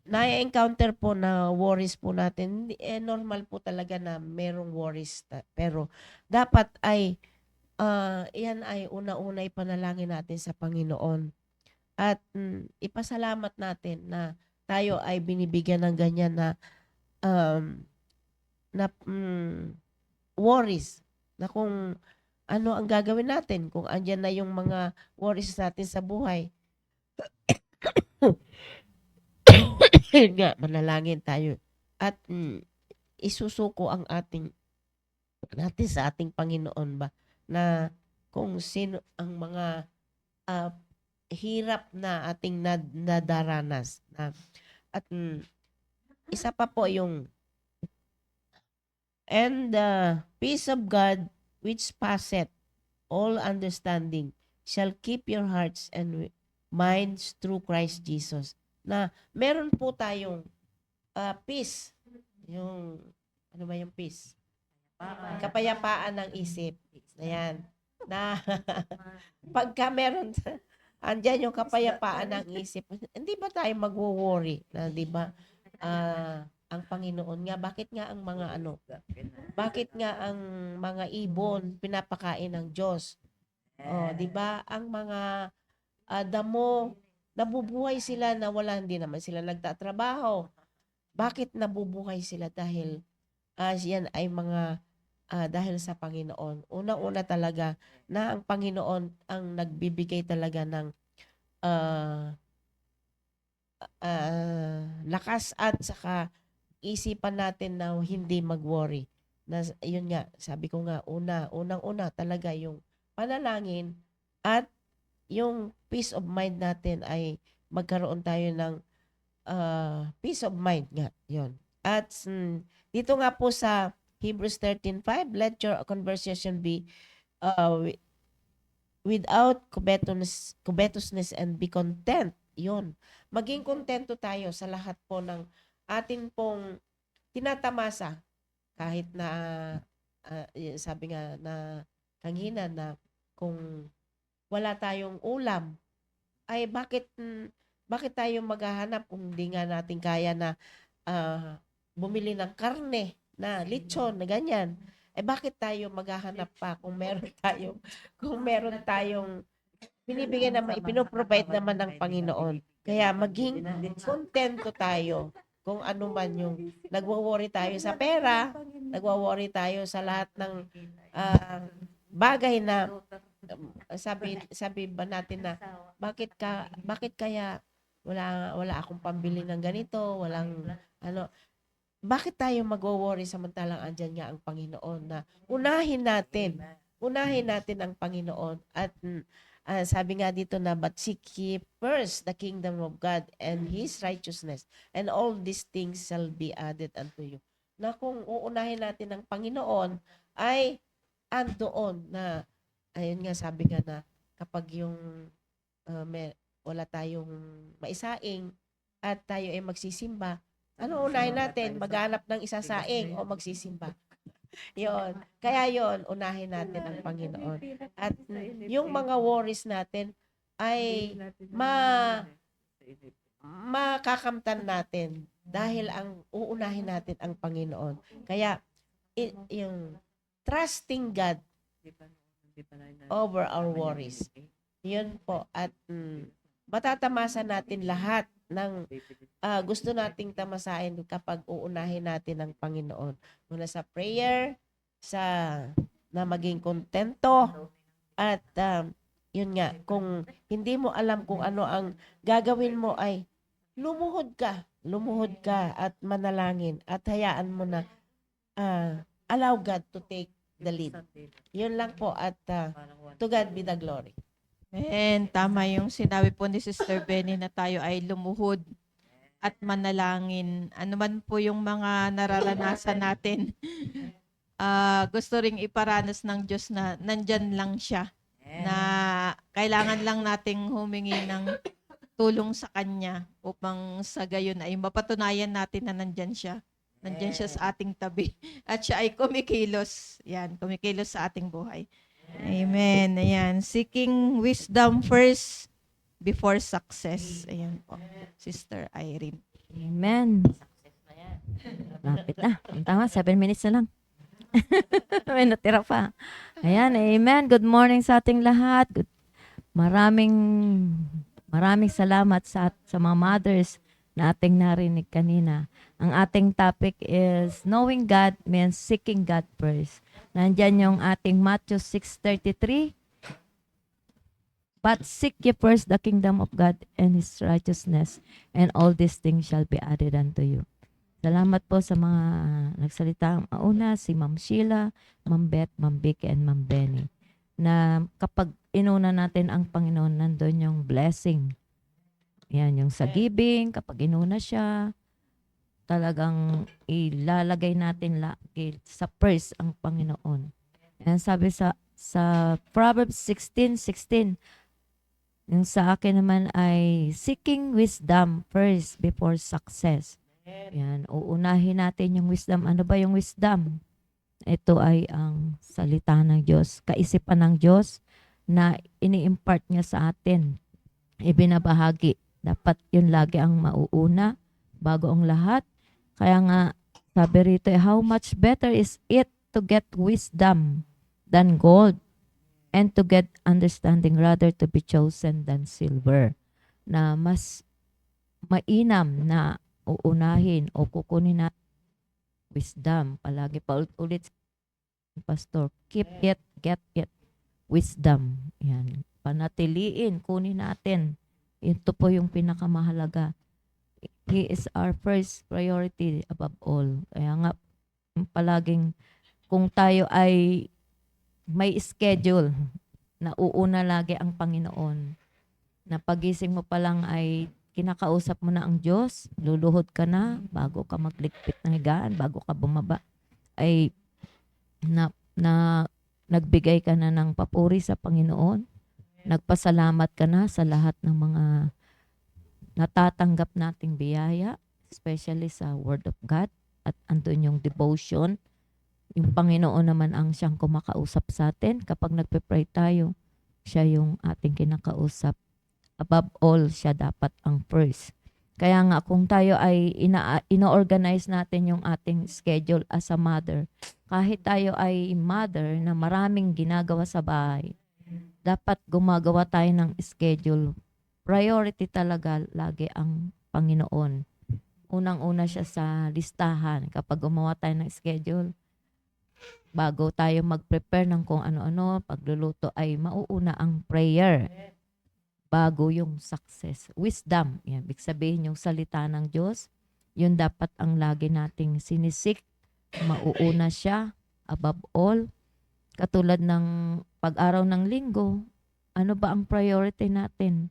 na-encounter po na worries po natin. Normal po talaga na merong worries. Pero dapat ay yan ay una-una ipanalangin natin sa Panginoon. At ipasalamat natin na tayo ay binibigyan ng ganyan um, na worries na kung ano ang gagawin natin, kung andyan na yung mga worries natin sa buhay. Yun nga, manalangin tayo. At isusuko ang natin sa ating Panginoon ba na kung sino ang mga hirap na ating nadaranas. At isa pa po yung and the peace of God which passeth all understanding shall keep your hearts and minds through Christ Jesus. Na meron po tayong peace. Yung, ano ba yung peace? Kapayapaan ng isip. Ayan. Na pagka meron, andyan yung kapayapaan ng isip, hindi ba tayo magwo-worry na, di ba? Ang Panginoon nga, bakit nga ang mga ibon pinapakain ng Diyos? Oh, 'di ba? Ang mga damo, nabubuhay sila na hindi naman sila nagtatrabaho. Bakit nabubuhay sila? Dahil yan ay mga dahil sa Panginoon. Una-una talaga na ang Panginoon ang nagbibigay talaga ng lakas at saka isipan natin na hindi mag-worry. Na, yun nga, sabi ko nga, unang-una talaga yung panalangin at yung peace of mind natin ay magkaroon tayo ng peace of mind nga. Yun. At dito nga po sa Hebrews 13:5, let your conversation be without covetousness and be content. Yun. Maging kontento tayo sa lahat po ng atin pong tinatamasa kahit na sabi nga na kanina na kung wala tayong ulam ay bakit tayo maghahanap kung hindi nga natin kaya na bumili ng karne na lechon na ganyan, eh bakit tayo maghahanap pa kung meron tayong binibigyan naman, ipinoprovide naman ng Panginoon. Kaya maging kontento tayo kung ano man yung nagwo-worry tayo sa pera, nagwo-worry tayo sa lahat ng bagay na sabi ba natin na bakit kaya wala akong pambili ng ganito, bakit tayo magwo-worry samantalang andyan nga ang Panginoon na unahin natin ang Panginoon at sabi nga dito na but seek ye first the kingdom of God and His righteousness and all these things shall be added unto you. Na kung uunahin natin ang Panginoon ay andoon na ayun nga sabi nga na kapag yung wala tayong maisaing at tayo ay magsisimba, ano unahin natin? Maghanap ng isasaing o magsisimba? Yon. Kaya yon, unahin natin ang Panginoon. At yung mga worries natin ay makakamtan natin dahil ang uunahin natin ang Panginoon. Kaya yung trusting God over our worries. Yun po. At matatamasa natin lahat ng gusto nating tamasain kapag uunahin natin ang Panginoon. Mula sa prayer, na maging kontento, at yun nga, kung hindi mo alam kung ano ang gagawin mo ay lumuhod ka at manalangin at hayaan mo na allow God to take the lead. Yun lang po at to God be the glory. And tama yung sinabi po ni Sister Benny na tayo ay lumuhod at manalangin. Ano man po yung mga nararanasan natin, gusto ring iparanas ng Diyos na nandyan lang siya. Na kailangan lang nating humingi ng tulong sa Kanya upang sa gayon ay mapatunayan natin na nandyan siya. Nandyan siya sa ating tabi. At siya ay kumikilos. Yan, kumikilos sa ating buhay. Amen. Ayan. Seeking wisdom first before success. Ayan po. Sister Irene. Amen. Lapit na. Tama, 7 minutes na lang. May natira pa. Ayan, amen. Good morning sa ating lahat. Maraming Maraming salamat sa mga mothers na ating narinig kanina. Ang ating topic is knowing God means seeking God first. Nandyan yung ating Matthew 6:33. But seek ye first the kingdom of God and His righteousness, and all these things shall be added unto you. Salamat po sa mga nagsalita mauna, si Ma'am Sheila, Ma'am Beth, Ma'am Vicky, and Ma'am Benny. Na kapag inuna natin ang Panginoon, nandun yung blessing. Yan, yung sa giving, kapag inuna siya, talagang ilalagay natin lagi sa first ang Panginoon. Yan, sabi sa Proverbs 16:16, yung sa akin naman ay seeking wisdom first before success. Yan, uunahin natin yung wisdom. Ano ba yung wisdom? Ito ay ang salita ng Diyos, kaisipan ng Diyos na ini-impart niya sa atin, ibinabahagi. Dapat yun lagi ang mauuna bago ang lahat. Kaya nga, sabi rito, how much better is it to get wisdom than gold, and to get understanding rather to be chosen than silver. Na mas mainam na uunahin o kukunin na wisdom. Palagi pa ulit, Pastor, keep it, get it. Wisdom. Yan. Panatiliin, kunin natin. Ito po yung pinakamahalaga. He is our first priority above all. Kaya nga, palaging kung tayo ay may schedule na uuna lagi ang Panginoon. Na pagising mo pa lang ay kinakausap mo na ang Diyos, luluhod ka na bago ka magligpit ng higaan, bago ka bumaba, ay nagbigay ka na ng papuri sa Panginoon. Nagpasalamat ka na sa lahat ng mga natatanggap nating biyaya, especially sa Word of God, at andun yung devotion. Yung Panginoon naman ang siyang kumakausap sa atin. Kapag nagpe-pray tayo, siya yung ating kinakausap. Above all, siya dapat ang first. Kaya nga kung tayo ay ino-organize natin yung ating schedule as a mother, kahit tayo ay mother na maraming ginagawa sa bahay, dapat gumagawa tayo ng schedule. Priority talaga lagi ang Panginoon. Unang-una siya sa listahan. Kapag gumawa tayo ng schedule, bago tayo mag-prepare ng kung ano-ano, pagluluto ay mauuna ang prayer bago yung success. Wisdom, yan, ibig sabihin yung salita ng Diyos, yun dapat ang lagi nating sinisik. Mauuna siya above all. Katulad ng pag-araw ng linggo, ano ba ang priority natin?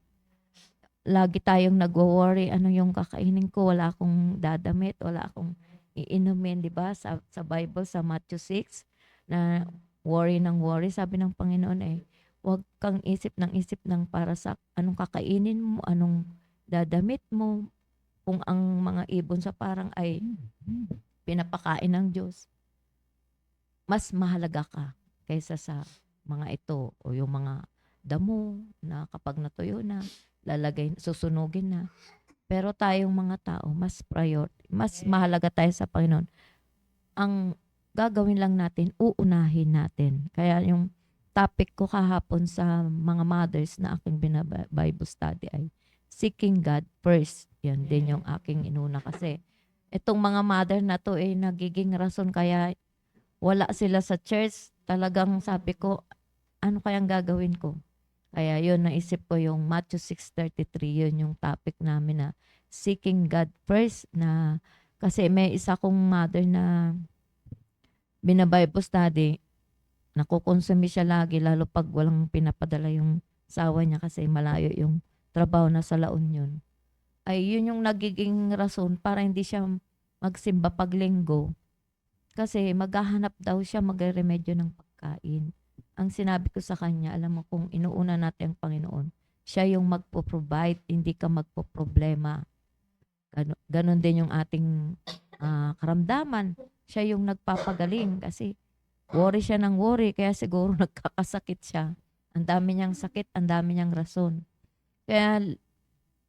Lagi tayong nagwo-worry, ano yung kakainin ko, wala akong dadamit, wala akong iinumin, di ba? Sa Bible, sa Matthew 6, na worry ng worry, sabi ng Panginoon huwag kang isip ng para sa anong kakainin mo, anong dadamit mo, kung ang mga ibon sa parang ay pinapakain ng Diyos. Mas mahalaga ka kaysa sa mga ito o yung mga damo na kapag natuyo na, susunugin na. Pero tayong mga tao, mas mahalaga tayo sa Panginoon. Ang gagawin lang natin, uunahin natin. Kaya yung topic ko kahapon sa mga mothers na aking Bible study ay seeking God first. Yan din yung aking inuna kasi itong mga mother na to nagiging rason kaya wala sila sa church. Talagang sabi ko, ano kayang gagawin ko? Kaya yun, naisip ko yung Matthew 6:33, yun yung topic namin na seeking God first. Na kasi may isa kong mother na binabible study, nakukonsumi siya lagi, lalo pag walang pinapadala yung sawa niya kasi malayo yung trabaho na sa La Union. Ay yun yung nagiging rason para hindi siya magsimba pag linggo. Kasi maghahanap daw siya, magre-remedyo ng pagkain. Ang sinabi ko sa kanya, alam mo, kung inuuna natin ang Panginoon, siya yung magpo-provide, hindi ka magpo-problema. Ganon din yung ating karamdaman. Siya yung nagpapagaling kasi worry siya ng worry, kaya siguro nagkakasakit siya. Ang dami niyang sakit, ang dami niyang rason. Kaya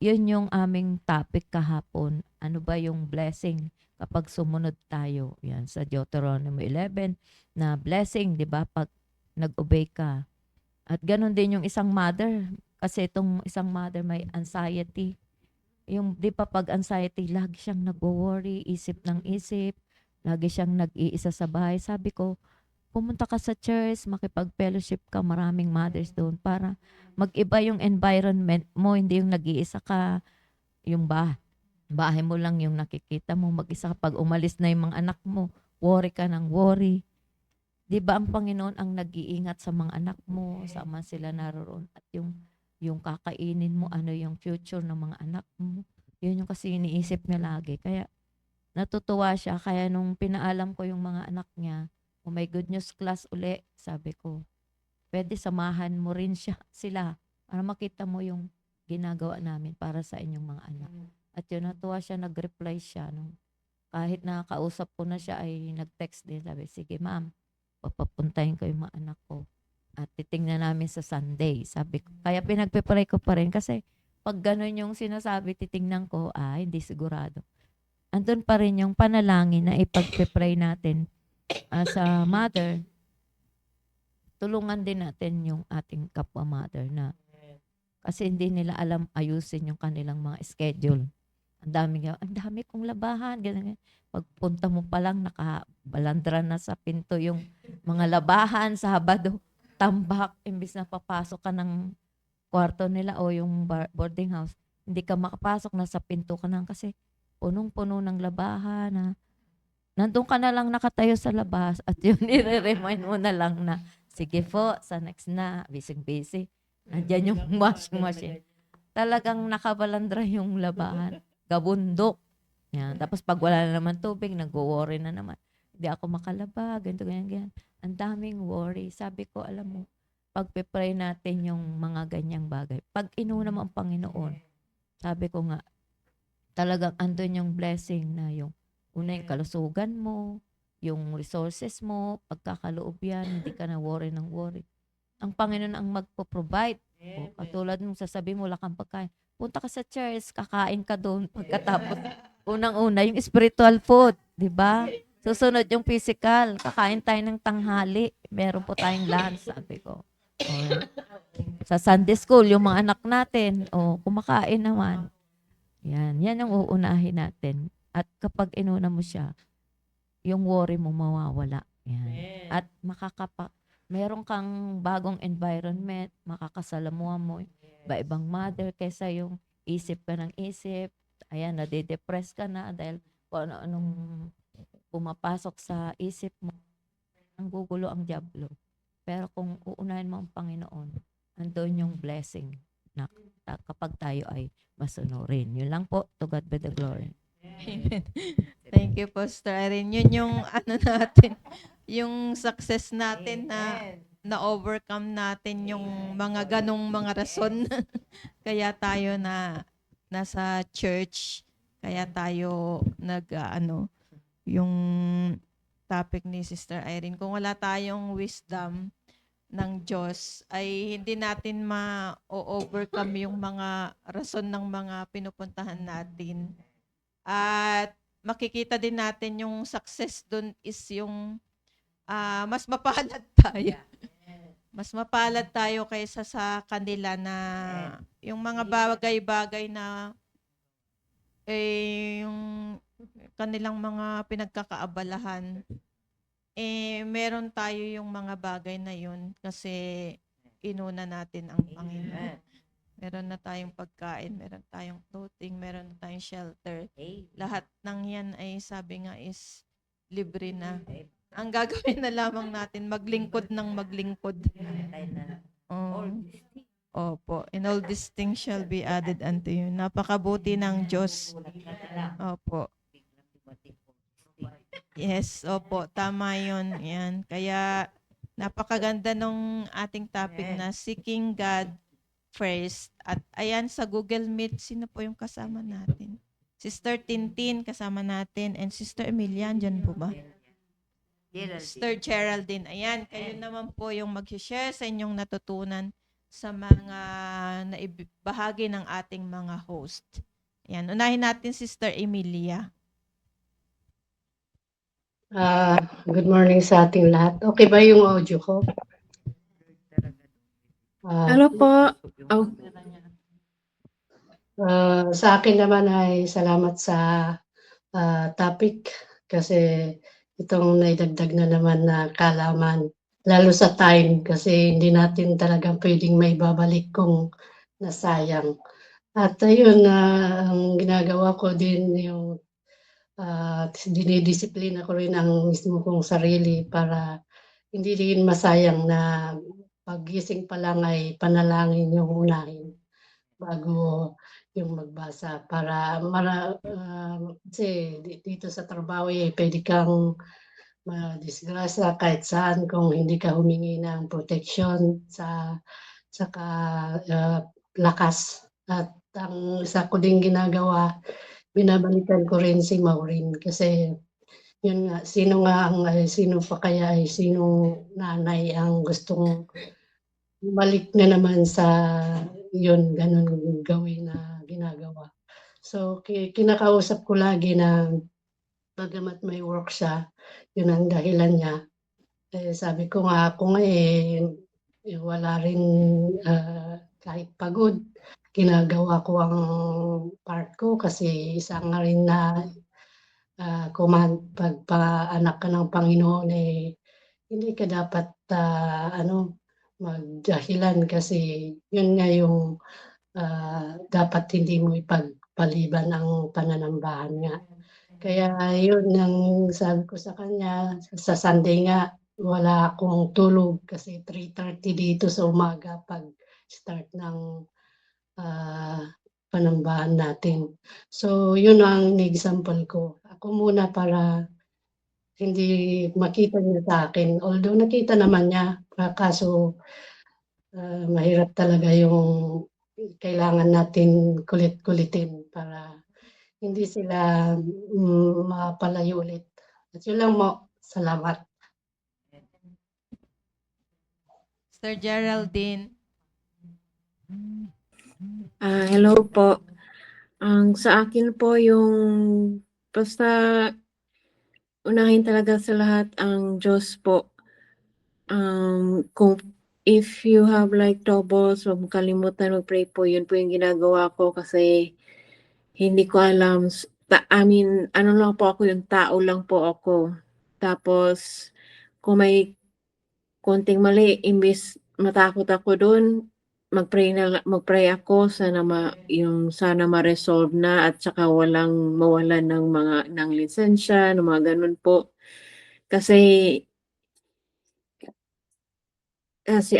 yun yung aming topic kahapon. Ano ba yung blessing kapag sumunod tayo? Yan sa Deuteronomy 11 na blessing, di ba? Pag nag-obey ka. At ganun din yung isang mother, Kasi itong isang mother may anxiety. Yung, di pa pag anxiety, lagi siyang nagwo-worry, isip ng isip, lagi siyang nag-iisa sa bahay. Sabi ko, pumunta ka sa church, makipag-fellowship ka, maraming mothers doon para mag-iba yung environment mo, hindi yung nag-iisa ka, yung bahay mo lang yung nakikita mo, mag-isa ka. Pag umalis na yung mga anak mo, worry ka ng worry. Di ba ang Panginoon ang nag-iingat sa mga anak mo, saan sila naroon, at yung kakainin mo, ano yung future ng mga anak mo. Yun yung kasi iniisip niya lagi. Kaya natutuwa siya. Kaya nung pinaalam ko yung mga anak niya, oh my good news class uli, sabi ko, pwede samahan mo rin sila para makita mo yung ginagawa namin para sa inyong mga anak. At yun, natuwa siya, nag-reply siya. Kahit nakakausap ko na siya, ay nag-text din. Sabi, sige ma'am, papapuntahin ko yung mga anak ko. At titingnan namin sa Sunday. Sabi ko, kaya pinagpe-pray ko pa rin kasi pag ganun yung sinasabi, titingnan ko, hindi sigurado. Andun pa rin yung panalangin na ipagpe-pray natin sa mother. Tulungan din natin yung ating kapwa mother na kasi hindi nila alam ayusin yung kanilang mga schedule. Ang dami kong labahan. Ganyan. Pagpunta mo pa lang, nakabalandra na sa pinto yung mga labahan sa Sabado. Tambak, imbis na papasok ka ng kwarto nila o yung boarding house, hindi ka makapasok, nasa pinto ka lang kasi punong-puno ng labahan. Nandun ka na lang nakatayo sa labas at yun, nire-remind mo na lang na, sige po, sa next na, busy-busy. Nandiyan yung washing machine. Talagang nakabalandra yung labahan. Gabundok. Yan. Tapos pag wala na naman tubig, nag-worry na naman. Hindi ako makalaba, ganito, ganyan. Ang daming worry. Sabi ko, alam mo, pagpe-pray natin yung mga ganyang bagay. Pag inuna mo ang Panginoon, sabi ko nga, talagang andun yung blessing na yung una yung kalusugan mo, yung resources mo, pagkakaloob yan, hindi ka na worry ng worry. Ang Panginoon ang magpo-provide. O, katulad nung sasabihin mo, wala kang pagkain. Punta ka sa church, kakain ka doon pagkatapos. Unang-una, yung spiritual food, di ba? Susunod yung physical, kakain tayo ng tanghali. Meron po tayong lunch, sabi ko. O, sa Sunday school, yung mga anak natin, kumakain naman. Yan ang uunahin natin. At kapag inuna mo siya, yung worry mo mawawala. Yan. At meron kang bagong environment, makakasalamuha mo iba-ibang mother kaysa yung isip ka ng isip. Ayan, nade-depress ka na dahil kung ano-anong pumapasok sa isip mo. Ang gugulo ang diablo. Pero kung uunahin mo ang Panginoon, andun yung blessing na kapag tayo ay masunurin. Yun lang po. To God be the glory. Amen. Thank you, Pastor Irene. Yun yung natin, yung success natin na-overcome natin yung mga ganong mga rason. Kaya tayo nasa church, kaya tayo yung topic ni Sister Irene. Kung wala tayong wisdom ng Diyos, ay hindi natin ma-overcome yung mga rason ng mga pinupuntahan natin. At makikita din natin yung success dun is yung mas mapalad tayo. Mas mapalad tayo kaysa sa kanila na yung mga bagay-bagay na yung kanilang mga pinagkakaabalahan, meron tayo yung mga bagay na yun kasi inuna natin ang Panginoon. Meron na tayong pagkain, meron tayong clothing, meron na tayong shelter. Lahat ng yan ay sabi nga is libre na. Ang gagawin na lamang natin, maglingkod ng maglingkod. Opo. And all these things shall be added unto you. Napakabuti ng Diyos. Opo. Yes, opo. Tama yun. Yan. Kaya napakaganda nung ating topic na Seeking God First. At ayan sa Google Meet, sino po yung kasama natin? Sister Tintin kasama natin. And Sister Emilia, andyan po ba? Sister Geraldine. Ayan, kayo naman po yung mag-share sa inyong natutunan sa mga naibahagi ng ating mga host. Ayan, unahin natin Sister Emilia. Good morning sa ating lahat. Okay ba yung audio ko? Ano po? Oh, sa akin naman ay salamat sa topic kasi itong naidagdag na naman na kaalaman, lalo sa time kasi hindi natin talagang puwedeng maibabalik kung nasayang. At ayun, ang ginagawa ko din yung, dinidisiplina ko rin ang mismo kong sarili para hindi rin masayang na paggising pa lang ay panalangin yung unahin bago yung magbasa para kasi dito sa trabaho, puwede kang madisgrasya kahit saan kung hindi ka humingi ng proteksyon saka, lakas. At ang isa ko ding ginagawa, binabalikan ko rin si Maureen kasi yun nga, sino pa kaya ay sinong nanay ang gustong bumalik na naman sa yun, gano'n gawin na ginagawa. So, kinakausap ko lagi na bagamat may work siya, yun ang dahilan niya. Eh, sabi ko nga ako nga, wala rin, kahit pagod, ginagawa ko ang part ko kasi isa nga rin na, pagpaanak ka ng Panginoon, hindi ka dapat, magdahilan kasi yun nga yung, dapat hindi mo ipagpaliban ang pananambahan nga. Kaya yun ang sabi ko sa kanya, sa Sunday nga wala akong tulog kasi 3:30 dito sa umaga pag-start ng, panambahan natin. So yun ang example ko. Ako muna para hindi makita niya sa'kin, although nakita naman niya, kaso, mahirap talaga yung kailangan natin kulit-kulitin para hindi sila, mapalayo ulit. At yun lang mo, salamat. Sir Geraldine. Hello po. Ang sa akin po yung basta unahin talaga sa lahat ang Diyos po. Kung if you have like troubles, huwag mong kalimutan mag-pray po. Yun po yung ginagawa ko kasi hindi ko alam. Ano lang po ako, yung tao lang po ako. Tapos, kung may konting mali, imbis matakot ako dun, mag-pray ako sana sana ma-resolve na at saka walang mawalan ng lisensya, ng mga ganun po. Kasi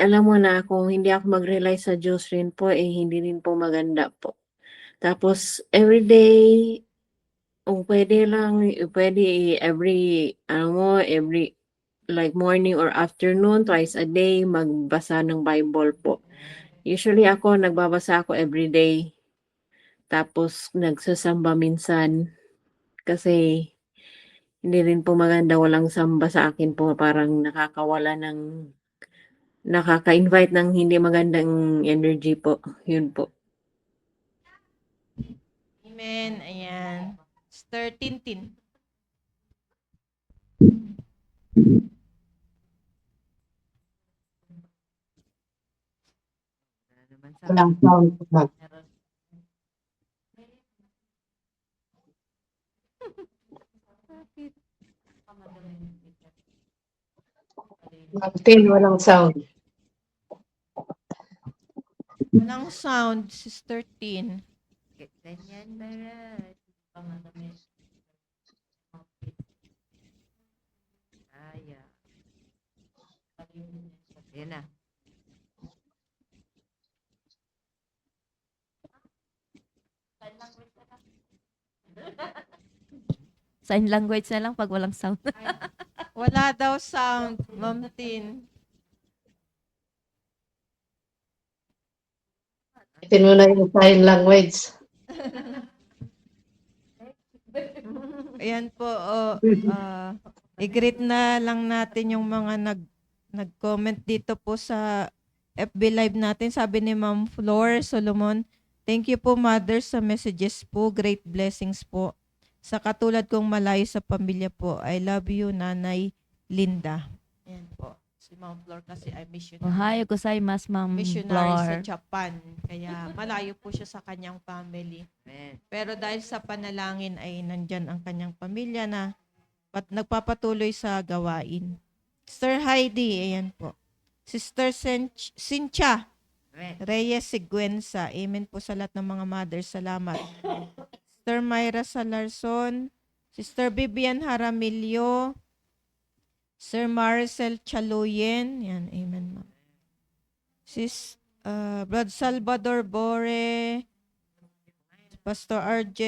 alam mo na kung hindi ako mag-rely sa Diyos rin po, hindi rin po maganda po. Tapos everyday, kung pwede every like morning or afternoon, twice a day, magbasa ng Bible po. Usually nagbabasa ako everyday. Tapos nagsasamba minsan kasi hindi rin po maganda walang samba sa akin po, parang nakaka-invite ng hindi magandang energy po. Yun po. Amen. Ayan. Sir Tintin. Walang sound. Martin, walang sound. Walang sound, Sister Tin. Ganyan na rin. Pangagamit. Kaya. Yan na. Sign language na lang pag walang sound. Wala daw sound, Ma'am Tin. Tinuna yung sign language. Ayan po, i-greet na lang natin yung mga nag-comment dito po sa FB Live natin. Sabi ni Ma'am Flor Solomon, thank you po Mother sa messages po. Great blessings po. Sa katulad kong malayo sa pamilya po. I love you, Nanay Linda. Ayan po. Si Ma'am Flor kasi ay missionary. Ohayo gozaimasu, Ma'am Missionary sa Flor. Japan. Kaya malayo po siya sa kanyang family. Pero dahil sa panalangin ay nandyan ang kanyang pamilya na nagpapatuloy sa gawain. Sister Heidi, ayan po. Sister Cynthia Reyes Siguenza. Amen po sa lahat ng mga mothers. Salamat. Sister Myra Salarson. Sister Vivian Haramilio. Sir Marcel Chaluyen. Yan, amen, ma'am. Brad Salvador Bore. Pastor RJ.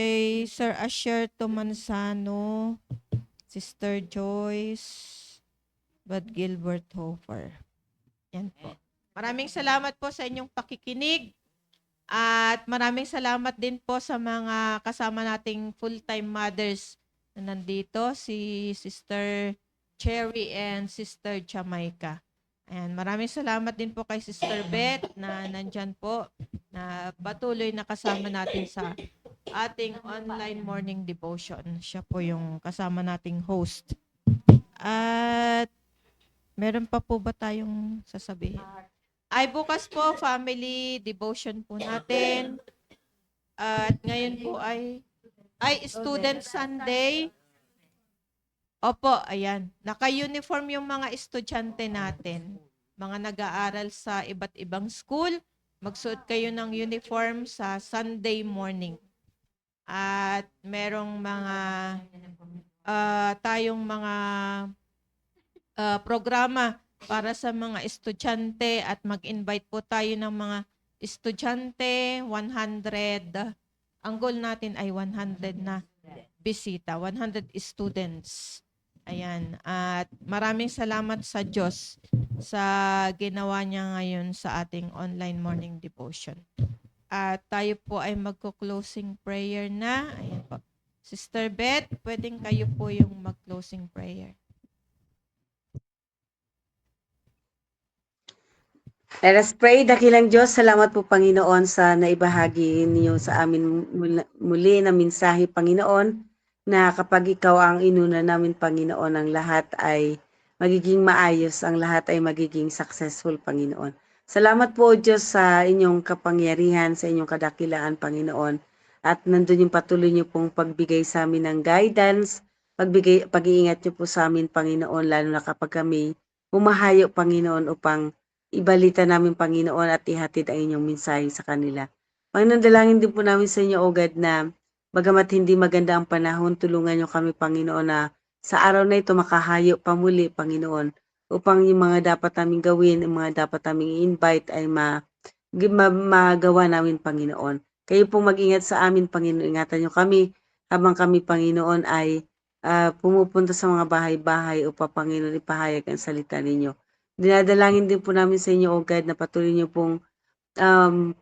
Sir Asher Tomansano. Sister Joyce. Brad Gilbert Hofer. Yan po. Maraming salamat po sa inyong pakikinig. At maraming salamat din po sa mga kasama nating full-time mothers na nandito. Si Sister Cherry and Sister Jamaica. Ayan, maraming salamat din po kay Sister Beth na nandyan po, na patuloy na kasama natin sa ating online morning devotion. Siya po yung kasama nating host. At meron pa po ba tayong sasabihin? Ay, bukas po, family devotion po natin. At ngayon po ay Student Sunday. Opo, ayan. Naka-uniform yung mga estudyante natin. Mga nag-aaral sa iba't ibang school. Magsuot kayo ng uniform sa Sunday morning. At merong mga tayong mga programa para sa mga estudyante at mag-invite po tayo ng mga estudyante, 100. Ang goal natin ay 100 na bisita, 100 students. Ayan. At maraming salamat sa Diyos sa ginawa niya ngayon sa ating online morning devotion. At tayo po ay magko-closing prayer na. Ayan po. Sister Beth, pwedeng kayo po yung mag-closing prayer. Let us pray. Dakilang Diyos, salamat po Panginoon sa naibahagi niyo sa amin muli na mensahe, Panginoon, na kapag ikaw ang inuna namin, Panginoon, ang lahat ay magiging maayos, ang lahat ay magiging successful, Panginoon. Salamat po, Diyos, sa inyong kapangyarihan, sa inyong kadakilaan, Panginoon. At nandun yung patuloy niyo pong pagbigay sa amin ng guidance, pag-iingat niyo po sa amin, Panginoon, lalo na kapag kami humahayo, Panginoon, upang ibalita namin, Panginoon, at ihatid ang inyong mensahe sa kanila. Panginoon, dalangin din po namin sa inyo, O God, na bagamat hindi maganda ang panahon, tulungan niyo kami, Panginoon, na sa araw na ito makahayo pa muli, Panginoon, upang yung mga dapat namin gawin, yung mga dapat namin i-invite ay magawa namin, Panginoon. Kayo pong mag-ingat sa amin, Panginoon. Ingatan niyo kami habang kami, Panginoon, ay pumupunta sa mga bahay-bahay upang, Panginoon, ipahayag ang salita ninyo. Dinadalangin din po namin sa inyo, O God, na patuloy niyo pong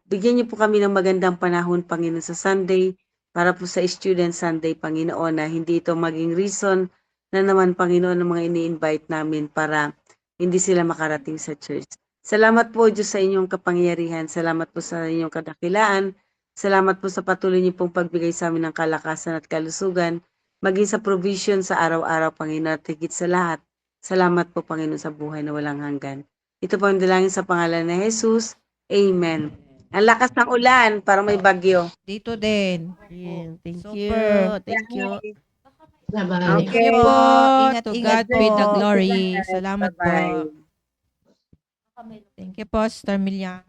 bigyan niyo po kami ng magandang panahon, Panginoon, sa Sunday, para po sa Student Sunday, Panginoon, na hindi ito maging reason na naman, Panginoon, ng mga ini-invite namin para hindi sila makarating sa church. Salamat po, Diyos, sa inyong kapangyarihan. Salamat po sa inyong kadakilaan. Salamat po sa patuloy niyo pong pagbigay sa amin ng kalakasan at kalusugan, maging sa provision sa araw-araw, Panginoon, at higit sa lahat. Salamat po, Panginoon, sa buhay na walang hanggan. Ito po ang dalangin sa pangalan ni Jesus. Amen. Ang lakas ng ulan, parang may bagyo. Dito din. Yeah, thank Super. you. Thank you. Bye-bye. Thank Okay. you po. Ingat, To ingat God be the po. glory. Salamat po. Bye-bye. Thank you po, Sister Milya.